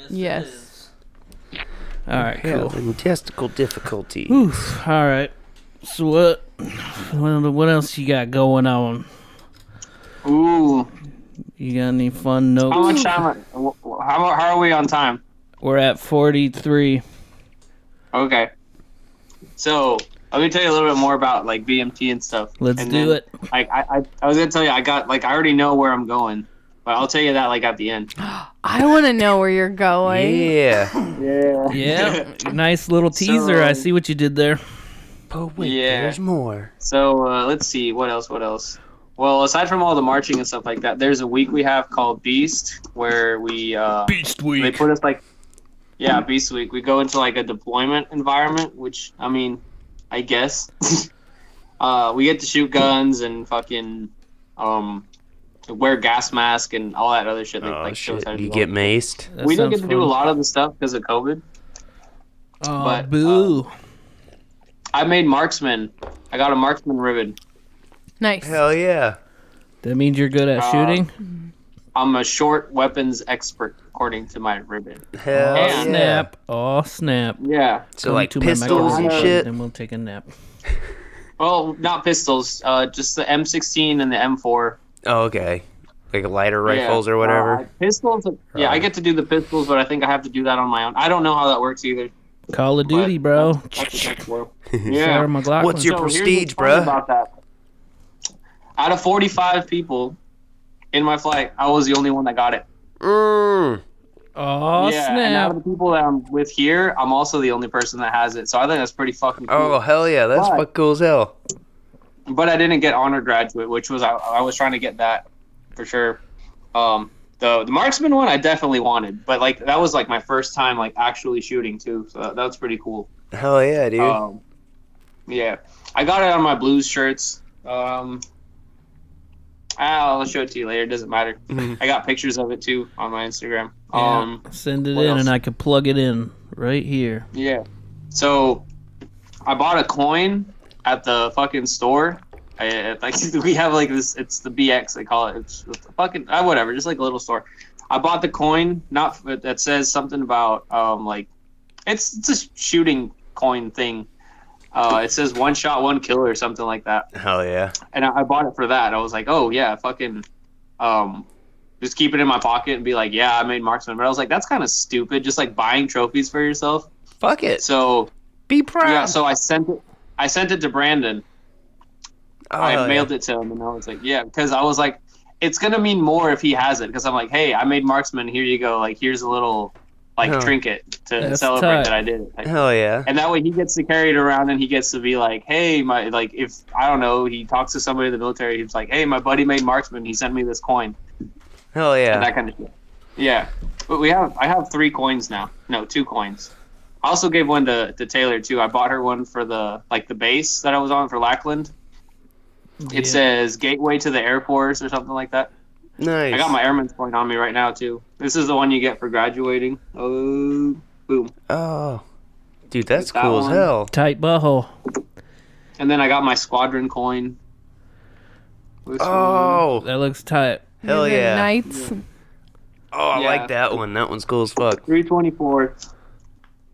Yes. All right, cool. Having testicle difficulty. Oof. All right. So what else you got going on? Ooh. You got any fun notes? How much time? How are we on time? We're at 43. Okay. So let me tell you a little bit more about like BMT and stuff. Let's and do then, it. Like I was gonna tell you, I already know where I'm going, but I'll tell you that like at the end. I want to know where you're going. Yeah. Yeah. Yeah. Nice little teaser. So, I see what you did there. But wait, Yeah. there's more. So let's see, what else? Well, aside from all the marching and stuff like that, there's a week we have called Beast, where we Beast Week. they put us like, yeah, Beast Week. We go into like a deployment environment, which I mean, I guess we get to shoot guns and fucking wear gas mask and all that other shit. Oh like shit! shows You get maced. That we didn't sounds get to do a fun. lot of the stuff because of COVID. Oh, but, boo. I made marksman. I got a marksman ribbon. Nice. Hell yeah! That means you're good at shooting? I'm a short weapons expert, according to my ribbon. Hell Oh, yeah! snap. Oh, snap. Yeah. So Come like to my pistols and microphone, shit. Then we'll take a nap. Well, not pistols. Just the M16 and the M4. Oh, okay. Like lighter rifles or whatever. Pistols. Yeah, I get to do the pistols, but I think I have to do that on my own. I don't know how that works either. Call of Duty, But bro. that's the world. Sarah Yeah. McLachlan. What's your So here's prestige, what's funny bruh? about that. Out of 45 people in my flight, I was the only one that got it. Mm. Oh, yeah, and out snap. of the people that I'm with here, I'm also the only person that has it. So I think that's pretty fucking cool. Oh hell yeah! That's But- fucking cool as hell. But I didn't get honor graduate, which was I was trying to get that for sure. The marksman one I definitely wanted, but like that was like my first time like actually shooting too, so that was pretty cool. Hell yeah, dude. Yeah, I got it on my blues shirts. I'll show it to you later. It doesn't matter. I got pictures of it too on my Instagram. Yeah, send it what in else? and I can plug it in right here. Yeah. So I bought a coin at the fucking store. We have like this. It's the BX they call it. It's fucking whatever. Just like a little store. I bought the coin. Not that says something about like it's a shooting coin thing. It says one shot, one kill or something like that. Hell yeah. And I bought it for that. I was like, oh yeah, fucking just keep it in my pocket and be like, yeah, I made marksman. But I was like, that's kind of stupid. Just like buying trophies for yourself. Fuck it. So Be proud. yeah, so I sent it to Brandon. Oh, I hell mailed yeah. it to him, and I was like, yeah, because I was like, it's gonna mean more if he has it. Because I'm like, hey, I made marksman. Here you go. Like, here's a little like Oh. trinket to That's celebrate tight. that I did it. Like, Hell yeah. and that way he gets to carry it around, and he gets to be like, hey, my like if I don't know, he talks to somebody in the military. He's like, hey, my buddy made marksman. He sent me this coin. Hell And yeah. that kind of shit. Yeah, but I have 3 coins now. No, 2 coins. I also gave one to Taylor too. I bought her one for the base that I was on for Lackland. It says Gateway to the Air Force or something like that. Nice. I got my airman's point on me right now too. This is the one you get for graduating. Oh, boom. Oh, dude, that's That cool one. as hell. Tight butthole. And then I got my squadron coin. Oh, That looks tight. hell Is it yeah. Knights? Oh, I Yeah. like that one. That one's cool as fuck. 324th.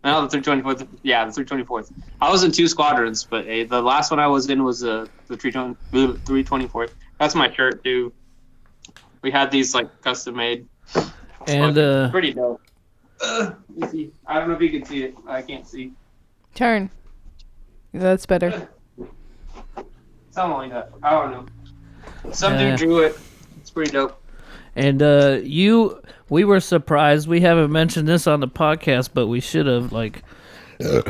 No, the 324th. Yeah, the 324th. I was in 2 squadrons, but the last one I was in was the 324th. That's my shirt too. We had these like custom made. And Pretty dope. Let me see. I don't know if you can see it. I can't see. Turn. That's better. Something like that. I don't know. Some dude drew it. It's pretty dope. And we were surprised. We haven't mentioned this on the podcast, but we should have.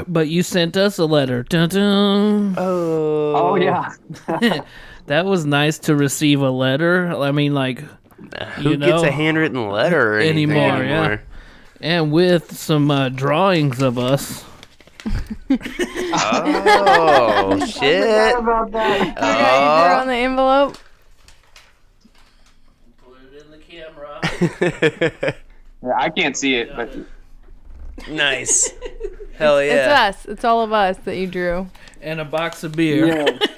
But you sent us a letter. Dun, dun. Oh yeah. That was nice to receive a letter. I mean, Who gets a handwritten letter or anything anymore? anymore? Yeah. And with some drawings of us. Oh, shit. About that. You got on the envelope? Put it in the camera. Yeah, I can't see it, but Nice. Hell It's yeah. us. It's all of us that you drew. And a box of beer.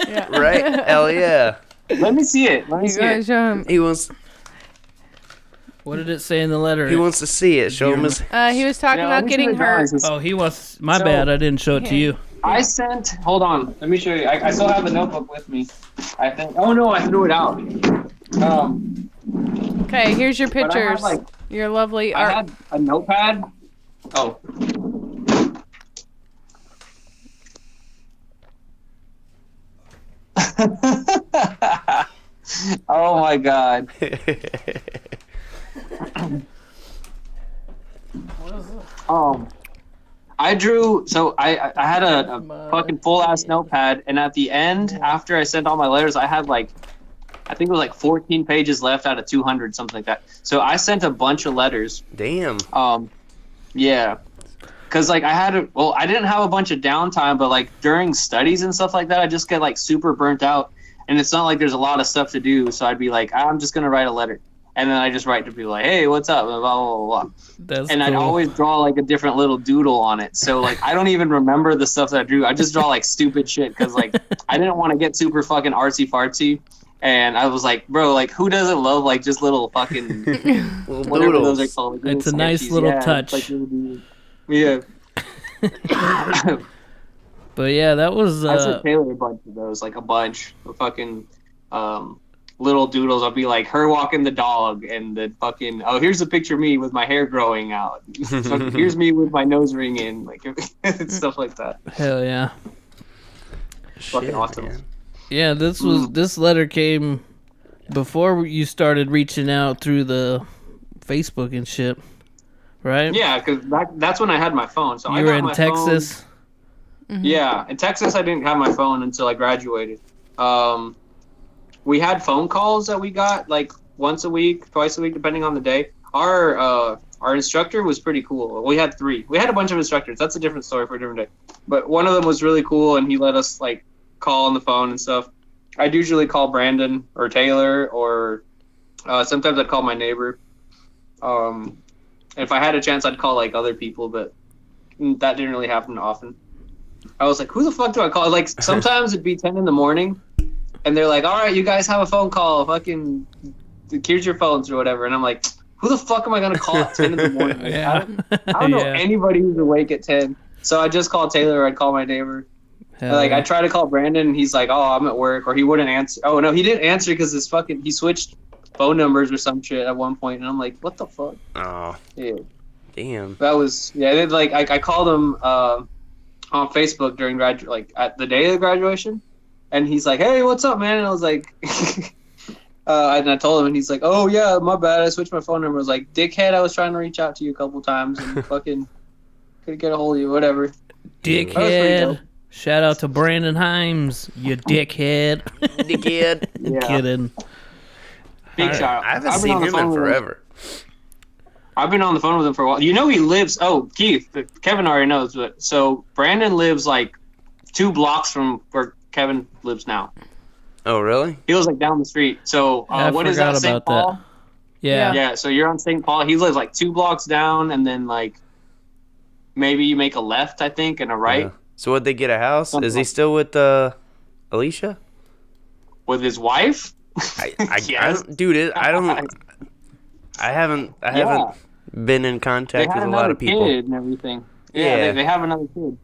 yeah. Right? Hell yeah. Let me see it. Let me You see gotta it. show him. He wants What did it say in the letter? to see it. Show him his. He was talking Yeah, about let me see getting the hurt. drawings. Oh, he wants. My So- bad. I didn't show it to you. I sent. Hold on. Let me show you. I still have the notebook with me. I think. Oh no, I threw it out. Okay, here's your But I had, pictures. like- Your lovely I art. had a notepad. Oh. Oh my god. I drew. So I had a fucking full ass notepad, and at the end, after I sent all my letters, I had I think it was 14 pages left out of 200, something like that. So I sent a bunch of letters. Damn. Yeah. Cause I didn't have a bunch of downtime, but during studies and stuff like that, I just get super burnt out, and it's not like there's a lot of stuff to do. So I'd be like, I'm just gonna write a letter, and then I just write to people like, hey, what's up, blah blah blah blah. That's And cool. I'd always draw a different little doodle on it. So I don't even remember the stuff that I drew. I just draw stupid shit because I didn't want to get super fucking artsy fartsy. And I was like, bro, who doesn't love just little fucking Little whatever doodles. those are called? It's a nice sketchies. little Yeah, touch. it's little yeah. But yeah, that was. I sent Taylor a bunch of those, a bunch of fucking little doodles. I'll be like her walking the dog, and the fucking here's a picture of me with my hair growing out. Here's me with my nose ring in, stuff like that. Hell yeah. Fucking awesome. man. Yeah, this letter came before you started reaching out through the Facebook and shit, right? Yeah, because that's when I had my phone. So I You got were in my Texas. Phone. Yeah, in Texas I didn't have my phone until I graduated. We had phone calls that we got once a week, twice a week, depending on the day. Our instructor was pretty cool. We had 3. We had a bunch of instructors. That's a different story for a different day. But one of them was really cool, and he let us call on the phone and stuff. I'd usually call Brandon or Taylor, or sometimes I'd call my neighbor. If I had a chance, I'd call other people, but that didn't really happen often. I was like, who the fuck do I call? Sometimes it'd be 10 in the morning, and they're like, all right, you guys have a phone call. Fucking, here's your phones or whatever. And I'm like, who the fuck am I going to call at 10 in the morning? Yeah. I don't know Yeah. anybody who's awake at 10. So I just called Taylor, or I'd call my neighbor. Hell I yeah. tried to call Brandon, and he's like, oh, I'm at work, or he wouldn't answer. Oh, no, he didn't answer because he switched phone numbers or some shit at one point, and I'm like, what the fuck? Oh, Yeah. damn. That was, yeah, then, I called him on Facebook during at the day of the graduation, and he's like, hey, what's up, man? And I was like, and I told him, and he's like, oh, yeah, my bad, I switched my phone number. I was like, dickhead, I was trying to reach out to you a couple times, and fucking couldn't get a hold of you, whatever. That was pretty Dickhead. dope. Shout out to Brandon Himes, you dickhead. Dickhead. Yeah. Kidding. Big shout out. I haven't I've been seen on the him phone in with him. forever. I've been on the phone with him for a while. You know he lives. Oh, Keith, Kevin already knows. But so Brandon lives like 2 blocks from where Kevin lives now. Oh, really? He lives like down the street. So what is that? St. Paul. That. Yeah. Yeah. So you're on St. Paul. He lives like 2 blocks down, and then like maybe you make a left, I think, and a right. Yeah. So would they get a house? Is he still with Alicia? With his wife? Yes. Dude, I haven't been in contact with a lot of people. Kid and everything. Yeah. They have another kid.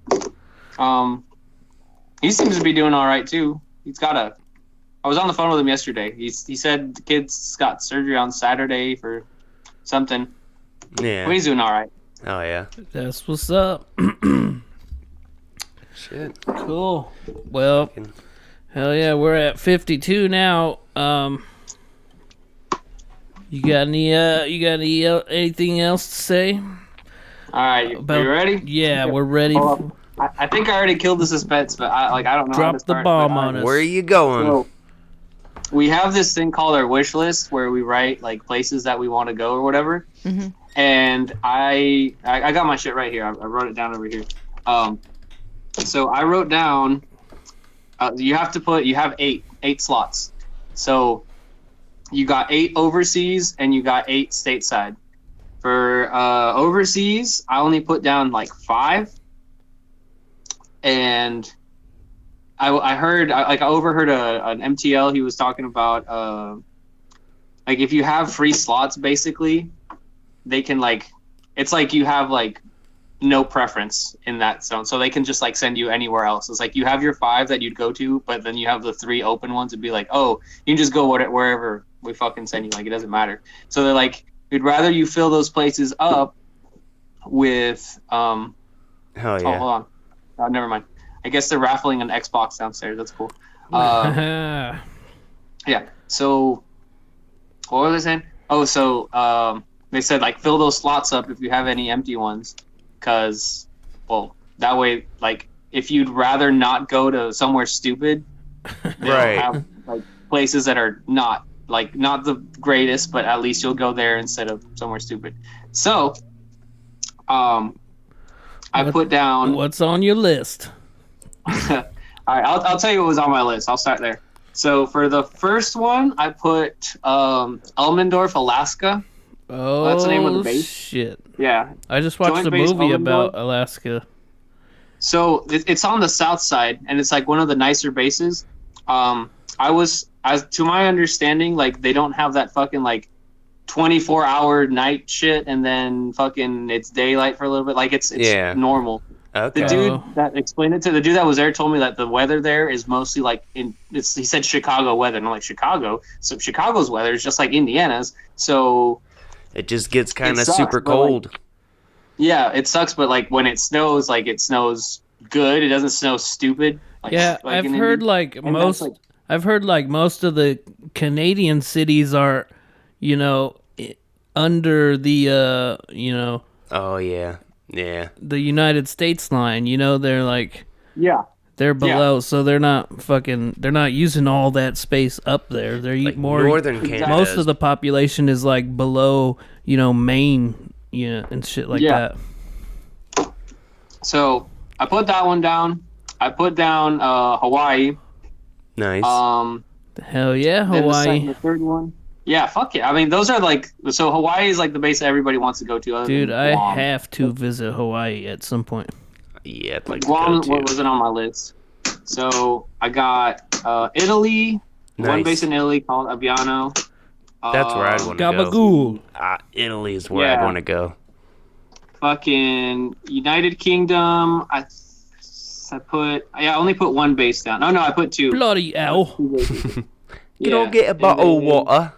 He seems to be doing all right too. I was on the phone with him yesterday. He said the kid's got surgery on Saturday for something. Yeah. But he's doing all right. Oh yeah. That's what's up. Shit. Cool. Well, hell yeah, we're at 52 now. You got anything else to say? All right, you ready? Yeah, we're ready. I think I already killed the suspense, but I don't know. Drop how to start, the bomb on us. Where are you going? So, we have this thing called our wish list where we write like places that we want to go or whatever. Mm-hmm. And I got my shit right here. I wrote it down over here. So I wrote down. You have 8 slots. So you got 8 overseas and you got 8 stateside. For overseas, I only put down like 5. And I overheard an MTL. He was talking about like if you have free slots, basically, they can like it's like you have like no preference in that zone, so they can just like send you anywhere else. It's like you have your 5 that you'd go to, but then you have the 3 open ones. It'd be like, oh, you can just go wherever we fucking send you. Like it doesn't matter. So they're like, we'd rather you fill those places up with Hell yeah. Oh, hold on. Never mind. I guess they're raffling an Xbox downstairs. That's cool. Yeah. So, what were they saying? Oh, so they said like fill those slots up if you have any empty ones, because, well, that way, like, if you'd rather not go to somewhere stupid, right? Have like places that are not the greatest, but at least you'll go there instead of somewhere stupid. So, I put down. What's on your list? All right, I'll tell you what was on my list. I'll start there. So for the first one, I put Elmendorf, Alaska. Oh, that's the name of the base. Shit. Yeah. I just watched a movie about Alaska. So it's on the south side, and it's like one of the nicer bases. To my understanding, like they don't have that fucking like 24-hour night shit, and then fucking it's daylight for a little bit. Like it's normal. Okay. The dude that explained it to the dude that was there told me that the weather there is mostly like he said Chicago weather, and I'm like, Chicago? So Chicago's weather is just like Indiana's, so it just gets kind of super cold. Like, yeah, it sucks, but like when it snows good. It doesn't snow stupid. Like, yeah, I've heard like most of the Canadian cities are, under the Oh yeah. Yeah. the United States line, they're like they're below, so they're not using all that space up there. They're Like more northern Canada. Most of the population is like below, Maine, and shit like that. So I put that one down. I put down Hawaii. Nice. Hell yeah, Hawaii. The third one. Yeah, fuck yeah. I mean, those are like, so Hawaii is like the base that everybody wants to go to. Dude, I have to visit Hawaii at some point. Yeah, like Guam wasn't on my list. So I got Italy, one base in Italy called Aviano. That's where I'd want to go. Gabagool. Italy is where I'd want to go. Fucking United Kingdom. I only put 1 base down. Oh no, I put 2. Bloody hell. You don't get a bottle of water.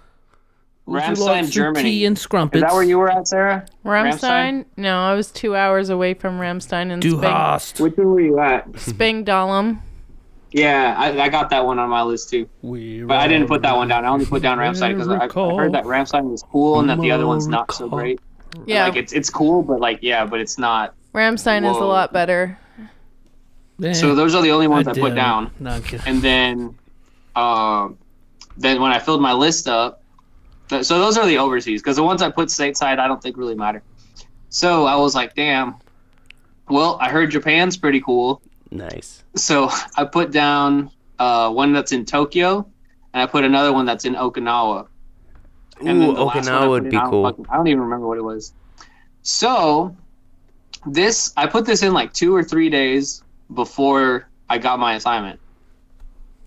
Ramstein, Germany. Tea and scrumpets. Is that where you were at, Sarah? Ramstein? No, I was 2 hours away from Ramstein in Du hast. Which one were you at? Spangdahlem. Yeah, I got that one on my list too. But I didn't put that one down. I only put down Ramstein because I heard that Ramstein was cool and that the other one's not so great. Yeah. Like it's cool, but like but it's not. Ramstein is a lot better. So those are the only ones I put down. No, I'm kidding. And then when I filled my list up, So those are the overseas, because the ones I put stateside I don't think really matter. So I was like, damn. Well, I heard Japan's pretty cool. Nice. So I put down one that's in Tokyo, and I put another one that's in Okinawa. And Ooh, Okinawa would be cool. I don't even remember what it was. So I put this in like 2 or 3 days before I got my assignment.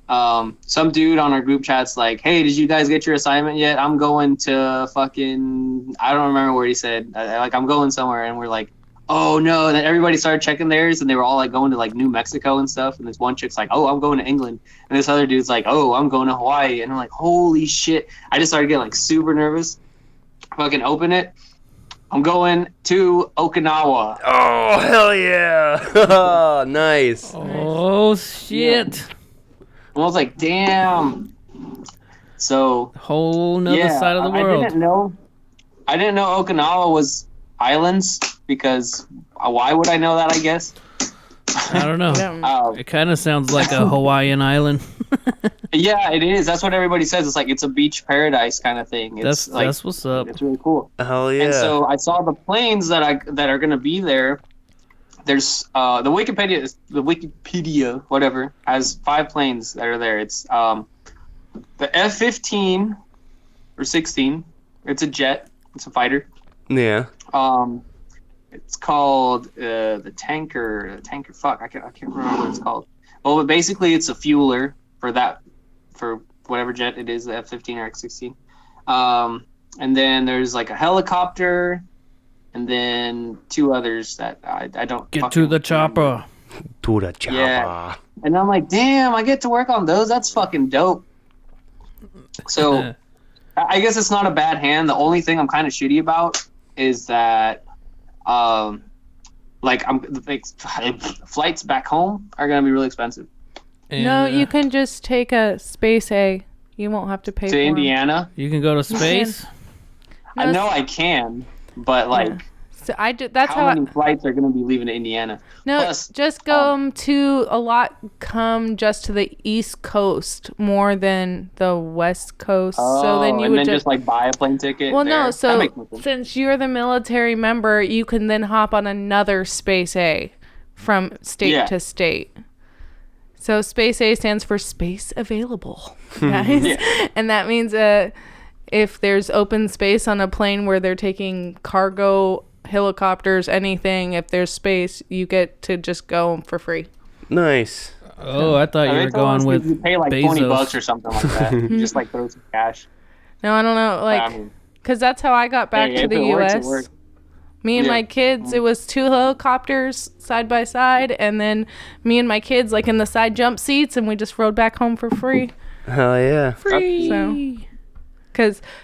Some dude on our group chat's like, hey, did you guys get your assignment yet? I'm going to fucking, I don't remember where he said, I'm going somewhere. And we're like, oh no. And then everybody started checking theirs, and they were all like going to like New Mexico and stuff. And this one chick's like, oh, I'm going to England. And this other dude's like, oh, I'm going to Hawaii. And I'm like, holy shit. I just started getting like super nervous. Fucking open it. I'm going to Okinawa. Oh, hell yeah. Nice. Oh, shit. Yeah. I was like, damn. So whole nother side of the world. I didn't know Okinawa was islands, because why would I know that, I guess? I don't know. It kind of sounds like a Hawaiian island. Yeah, it is. That's what everybody says. It's like it's a beach paradise kind of thing. It's that's what's up. It's really cool. Hell yeah. And so I saw the planes that are going to be there. There's the Wikipedia whatever has 5 planes that are there. It's the F-15 or 16. It's a jet. It's a fighter. Yeah. It's called the tanker. Fuck, I can't remember what it's called. Well, but basically, it's a fueler for whatever jet it is, the F-15 or X-16. And then there's like a helicopter. And then 2 others that I don't get to the chopper. To the chopper. Yeah. And I'm like, damn, I get to work on those. That's fucking dope. So I guess it's not a bad hand. The only thing I'm kind of shitty about is that, flights back home are gonna be really expensive. No, you can just take a Space A. You won't have to pay to Indiana. You can go to space. I know I can. But so that's how many flights are going to be leaving to Indiana? No, plus, just come just to the East Coast more than the West Coast. So then you would just like buy a plane ticket. Well, there. No, so since you're the military member, you can then hop on another Space A from state to state. So Space A stands for Space Available, guys, and that means if there's open space on a plane where they're taking cargo, helicopters, anything, if there's space, you get to just go for free. Nice. Oh, I thought you were going with you pay like Bezos. $20 or something like that. You just like throw some cash. No, I don't know, because that's how I got back to the U.S. Me and my kids, it was 2 helicopters side by side, and then me and my kids like in the side jump seats, and we just rode back home for free. Hell yeah. Free. So.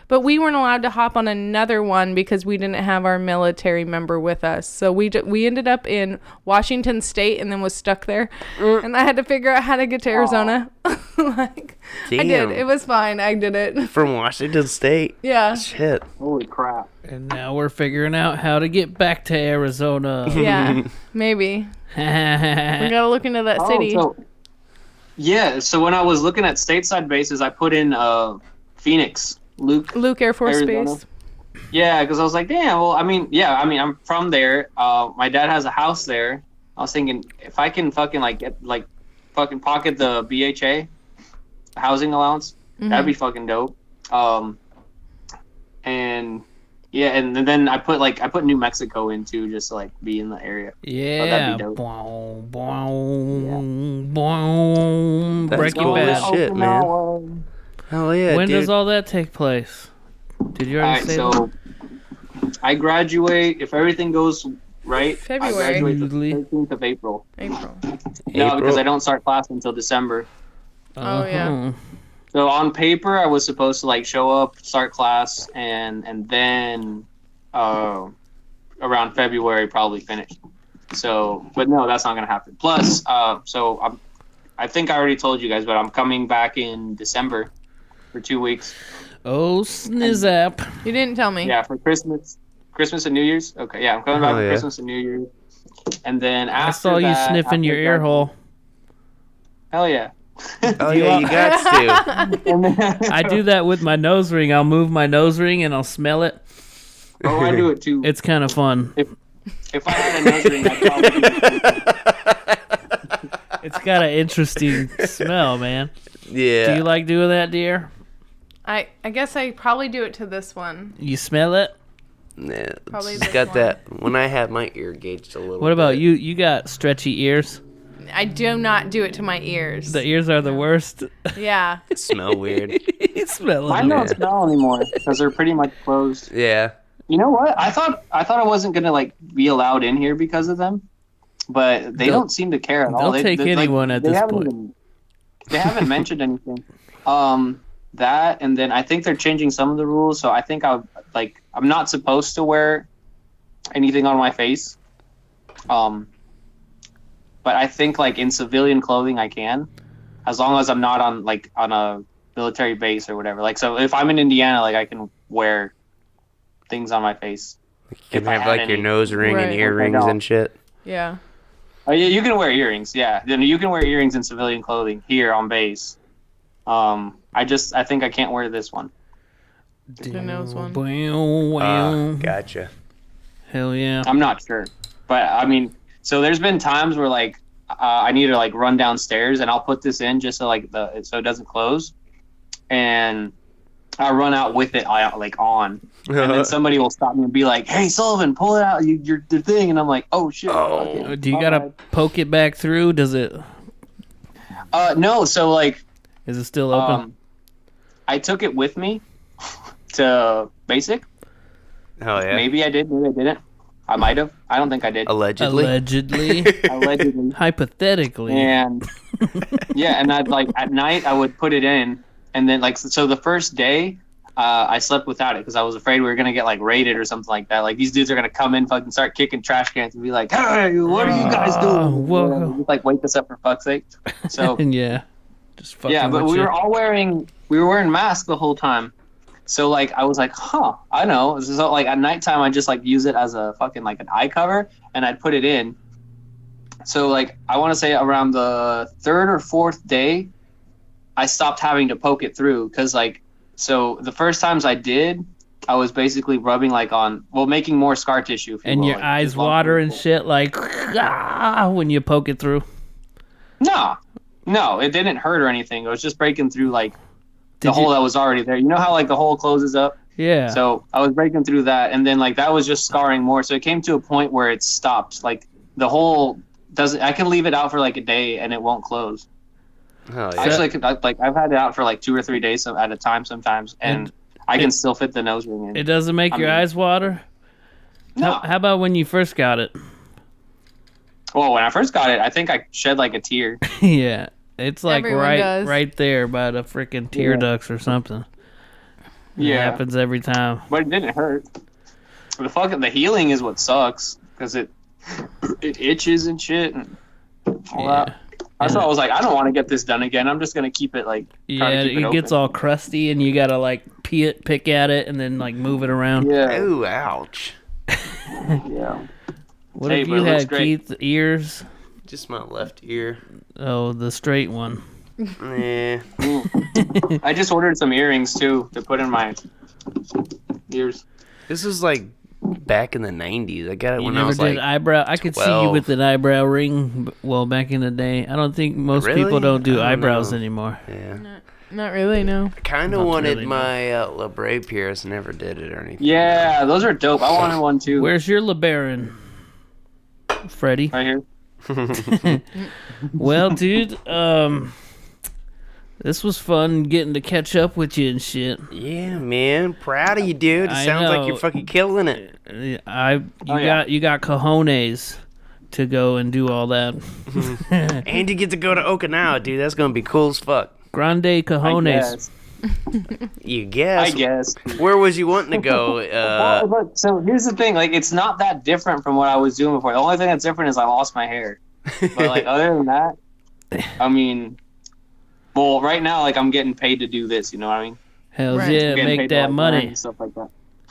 But we weren't allowed to hop on another one because we didn't have our military member with us. So we ended up in Washington State and then was stuck there. And I had to figure out how to get to Arizona. I did. It was fine. I did it. From Washington State? Yeah. Shit. Holy crap. And now we're figuring out how to get back to Arizona. Yeah, maybe. We gotta look into that city. So when I was looking at stateside bases, I put in Phoenix. Luke Air Force Arizona. Base. Yeah, because I was like, damn. Well, I'm from there. My dad has a house there. I was thinking if I can fucking fucking pocket the BHA, the housing allowance, that'd be fucking dope. And then I put New Mexico in too, just to be in the area. Yeah. That'd be dope. Breaking Bad shit, man. Hell yeah, when does all that take place? Did you already say so I graduate, if everything goes right, February. I graduate the 13th of April. April. No, because I don't start class until December. Oh, yeah. So on paper, I was supposed to show up, start class, and then around February probably finish. So, but no, that's not gonna happen. Plus, I think I already told you guys, but I'm coming back in December for 2 weeks. Oh, snizzap. You didn't tell me. Yeah, for Christmas and New Year's. Okay, yeah, I'm coming back for Christmas and New Year's. And then after I saw you sniffing your ear hole. Hell yeah. Oh yeah, you got to. I do that with my nose ring. I'll move my nose ring and I'll smell it. Oh, I do it too. It's kind of fun. If I had a nose ring, I'd probably do it. It's got an interesting smell, man. Yeah. Do you like doing that, dear? I guess I probably do it to this one. You smell it? Yeah, Probably it's this got one. that. When I have my ear gauged a little. What about bit. you? You got stretchy ears? I do not do it to my ears. The ears are the worst. Yeah. Smell weird. You smell Mine it. don't smell anymore because they're pretty much closed. Yeah. You know what? I thought I wasn't gonna like be allowed in here because of them, but they don't seem to care at all. They'll take anyone at this point. They haven't mentioned anything. That and then I think they're changing some of the rules. So I think I'm not supposed to wear anything on my face. But I think like in civilian clothing I can, as long as I'm not on a military base or whatever. Like so if I'm in Indiana, like I can wear things on my face. You can have like your nose ring and Right. earrings and shit. Yeah. Oh yeah, you can wear earrings. Yeah, then you can wear earrings in civilian clothing here on base. I think I can't wear this one. The nose one. Gotcha. Hell yeah. I'm not sure, but I mean, so there's been times where like I need to like run downstairs and I'll put this in just so like so it doesn't close, and I run out with it like on, and then somebody will stop me and be like, "Hey Sullivan, pull it out, your thing," and I'm like, "Oh shit." Oh. Do you gotta poke it back through? Does it? No, so like. Is it still open? I took it with me to basic. Oh yeah. Maybe I did. Maybe I didn't. I might have. I don't think I did. Allegedly. Allegedly. Hypothetically. And yeah, and I'd like at night I would put it in, and then like so the first day I slept without it because I was afraid we were gonna get like raided or something like that. Like these dudes are gonna come in, fucking start kicking trash cans and be like, "Hey, what are you guys doing?" Whoa. Just, like wake us up for fuck's sake. So Yeah. Just fucking yeah, but with we you. were wearing masks the whole time. So like I was like, I know. So like at nighttime I just like use it as a fucking like an eye cover and I'd put it in. So like I want to say around the third or fourth day, I stopped having to poke it through because like so the first times I did, I was basically rubbing like making more scar tissue. If you And will, your like, eyes just long water and people. shit like when you poke it through. No, it didn't hurt or anything. It was just breaking through like Did the hole you- that was already there. You know how like the hole closes up? Yeah. So I was breaking through that, and then like that was just scarring more. So it came to a point where it stopped. Like the hole doesn't. I can leave it out for like a day and it won't close. Oh yeah. Actually, I've had it out for like 2 or 3 days at a time sometimes, and I can still fit the nose ring in. It doesn't make your eyes water? No. How about when you first got it? Well, when I first got it, I think I shed like a tear. Yeah. It's like Everyone does. right there by the freaking tear ducts or something. It happens every time. But it didn't hurt. The healing is what sucks because it itches and shit and all that. That's why I was like, I don't want to get this done again. I'm just gonna keep it like. Yeah, it gets all crusty and you gotta like pick at it and then like move it around. Yeah. Ooh, ouch. Yeah. What Hey, if but you it looks had great. Keith's ears? Just my left ear. Oh, the straight one. Yeah. I just ordered some earrings too to put in my ears. This was like back in the 90s. I got it You when I never was did like eyebrow. I could see you 12. with an eyebrow ring. Well, back in the day, I don't think most Really? people don't do I don't eyebrows know. anymore. Yeah. Not really, no. I kind of Not wanted really, my LeBray pierce. Never did it or anything. Yeah, those are dope. I wanted one too. Where's your LeBaron, Freddie? Right here. Well, dude, this was fun getting to catch up with you and shit. Yeah, man. Proud of you, dude. It I sounds like know. you're fucking killing it. You yeah. got cojones to go and do all that. And you get to go to Okinawa, dude. That's going to be cool as fuck. Grande I cojones. guess. You guess. I guess. Where was you wanting to go? Well, but, so here's the thing. Like, it's not that different from what I was doing before. The only thing that's different is I lost my hair. But like, other than that, I mean, well, right now, like, I'm getting paid to do this. You know what I mean? Hells Right. yeah, I'm getting make paid to, that like, learn money. and stuff like that.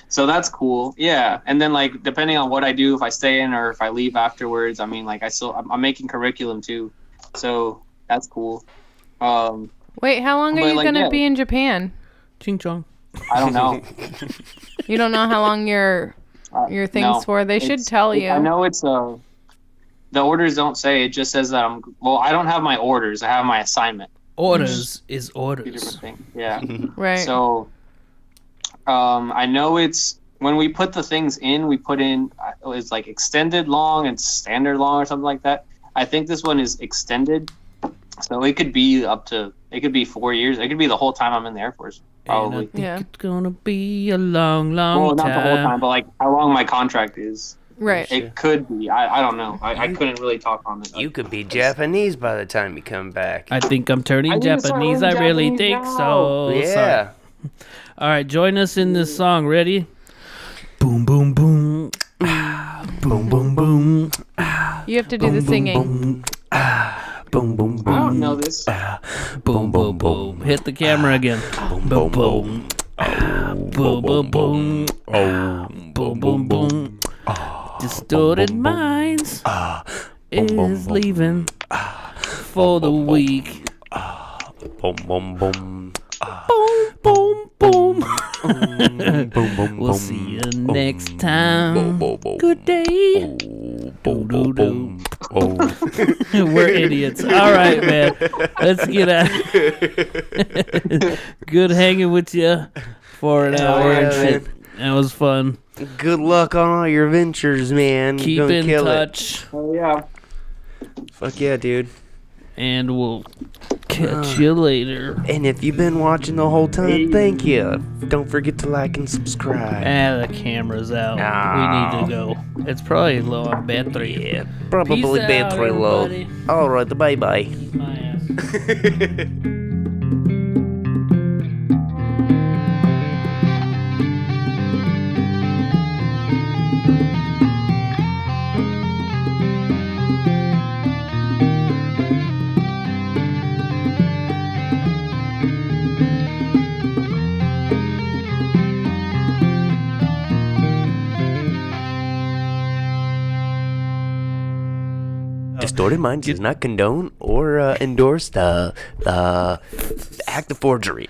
So that's cool. Yeah. And then like, depending on what I do, if I stay in or if I leave afterwards, I mean, like, I'm making curriculum too. So that's cool. Wait, how long are you gonna be in Japan? Ching chong. I don't know. You don't know how long your thing's No. for? They should tell you. I know it's the orders don't say. It just says that I don't have my orders. I have my assignment. Orders is Two orders. different things. Yeah. Right. So, I know it's when we put the things in, we put in it's like extended long and standard long or something like that. I think this one is extended, so it could be 4 years. It could be the whole time I'm in the Air Force. Probably. And I think it's gonna be a long, long Well, not time. the whole time, but like how long my contract is. Right. It could be. I don't know. I couldn't really talk on it. You could be Japanese by the time you come back. I think I'm turning I need to start Japanese. I learning really Japanese think now. so. Yeah. Sorry. All right, join us in this song. Ready? Boom, boom, boom. Boom, boom, boom. You have to do the singing. Boom, boom, boom. I don't know this. Boom, boom, boom. Hit the camera again. Boom, boom, boom. Boom, boom, boom. Boom, boom, boom. Distorted Minds is leaving for the week. Boom, boom, boom. Boom, boom, boom. We'll see you next time. Good day. We're idiots. All right, man. Let's get out. Good hanging with you for an hour and shit. That was fun. Good luck on all your ventures, man. Keep You're gonna in kill touch. Oh yeah. Fuck yeah, dude. And we'll catch you later. And if you've been watching the whole time, thank you. Don't forget to like and subscribe. The camera's out. We need to go. It's probably low on battery. Yeah, probably Peace out, battery low. everybody. Alright, bye-bye. My ass. Distorted Minds does not condone or endorse the act of forgery.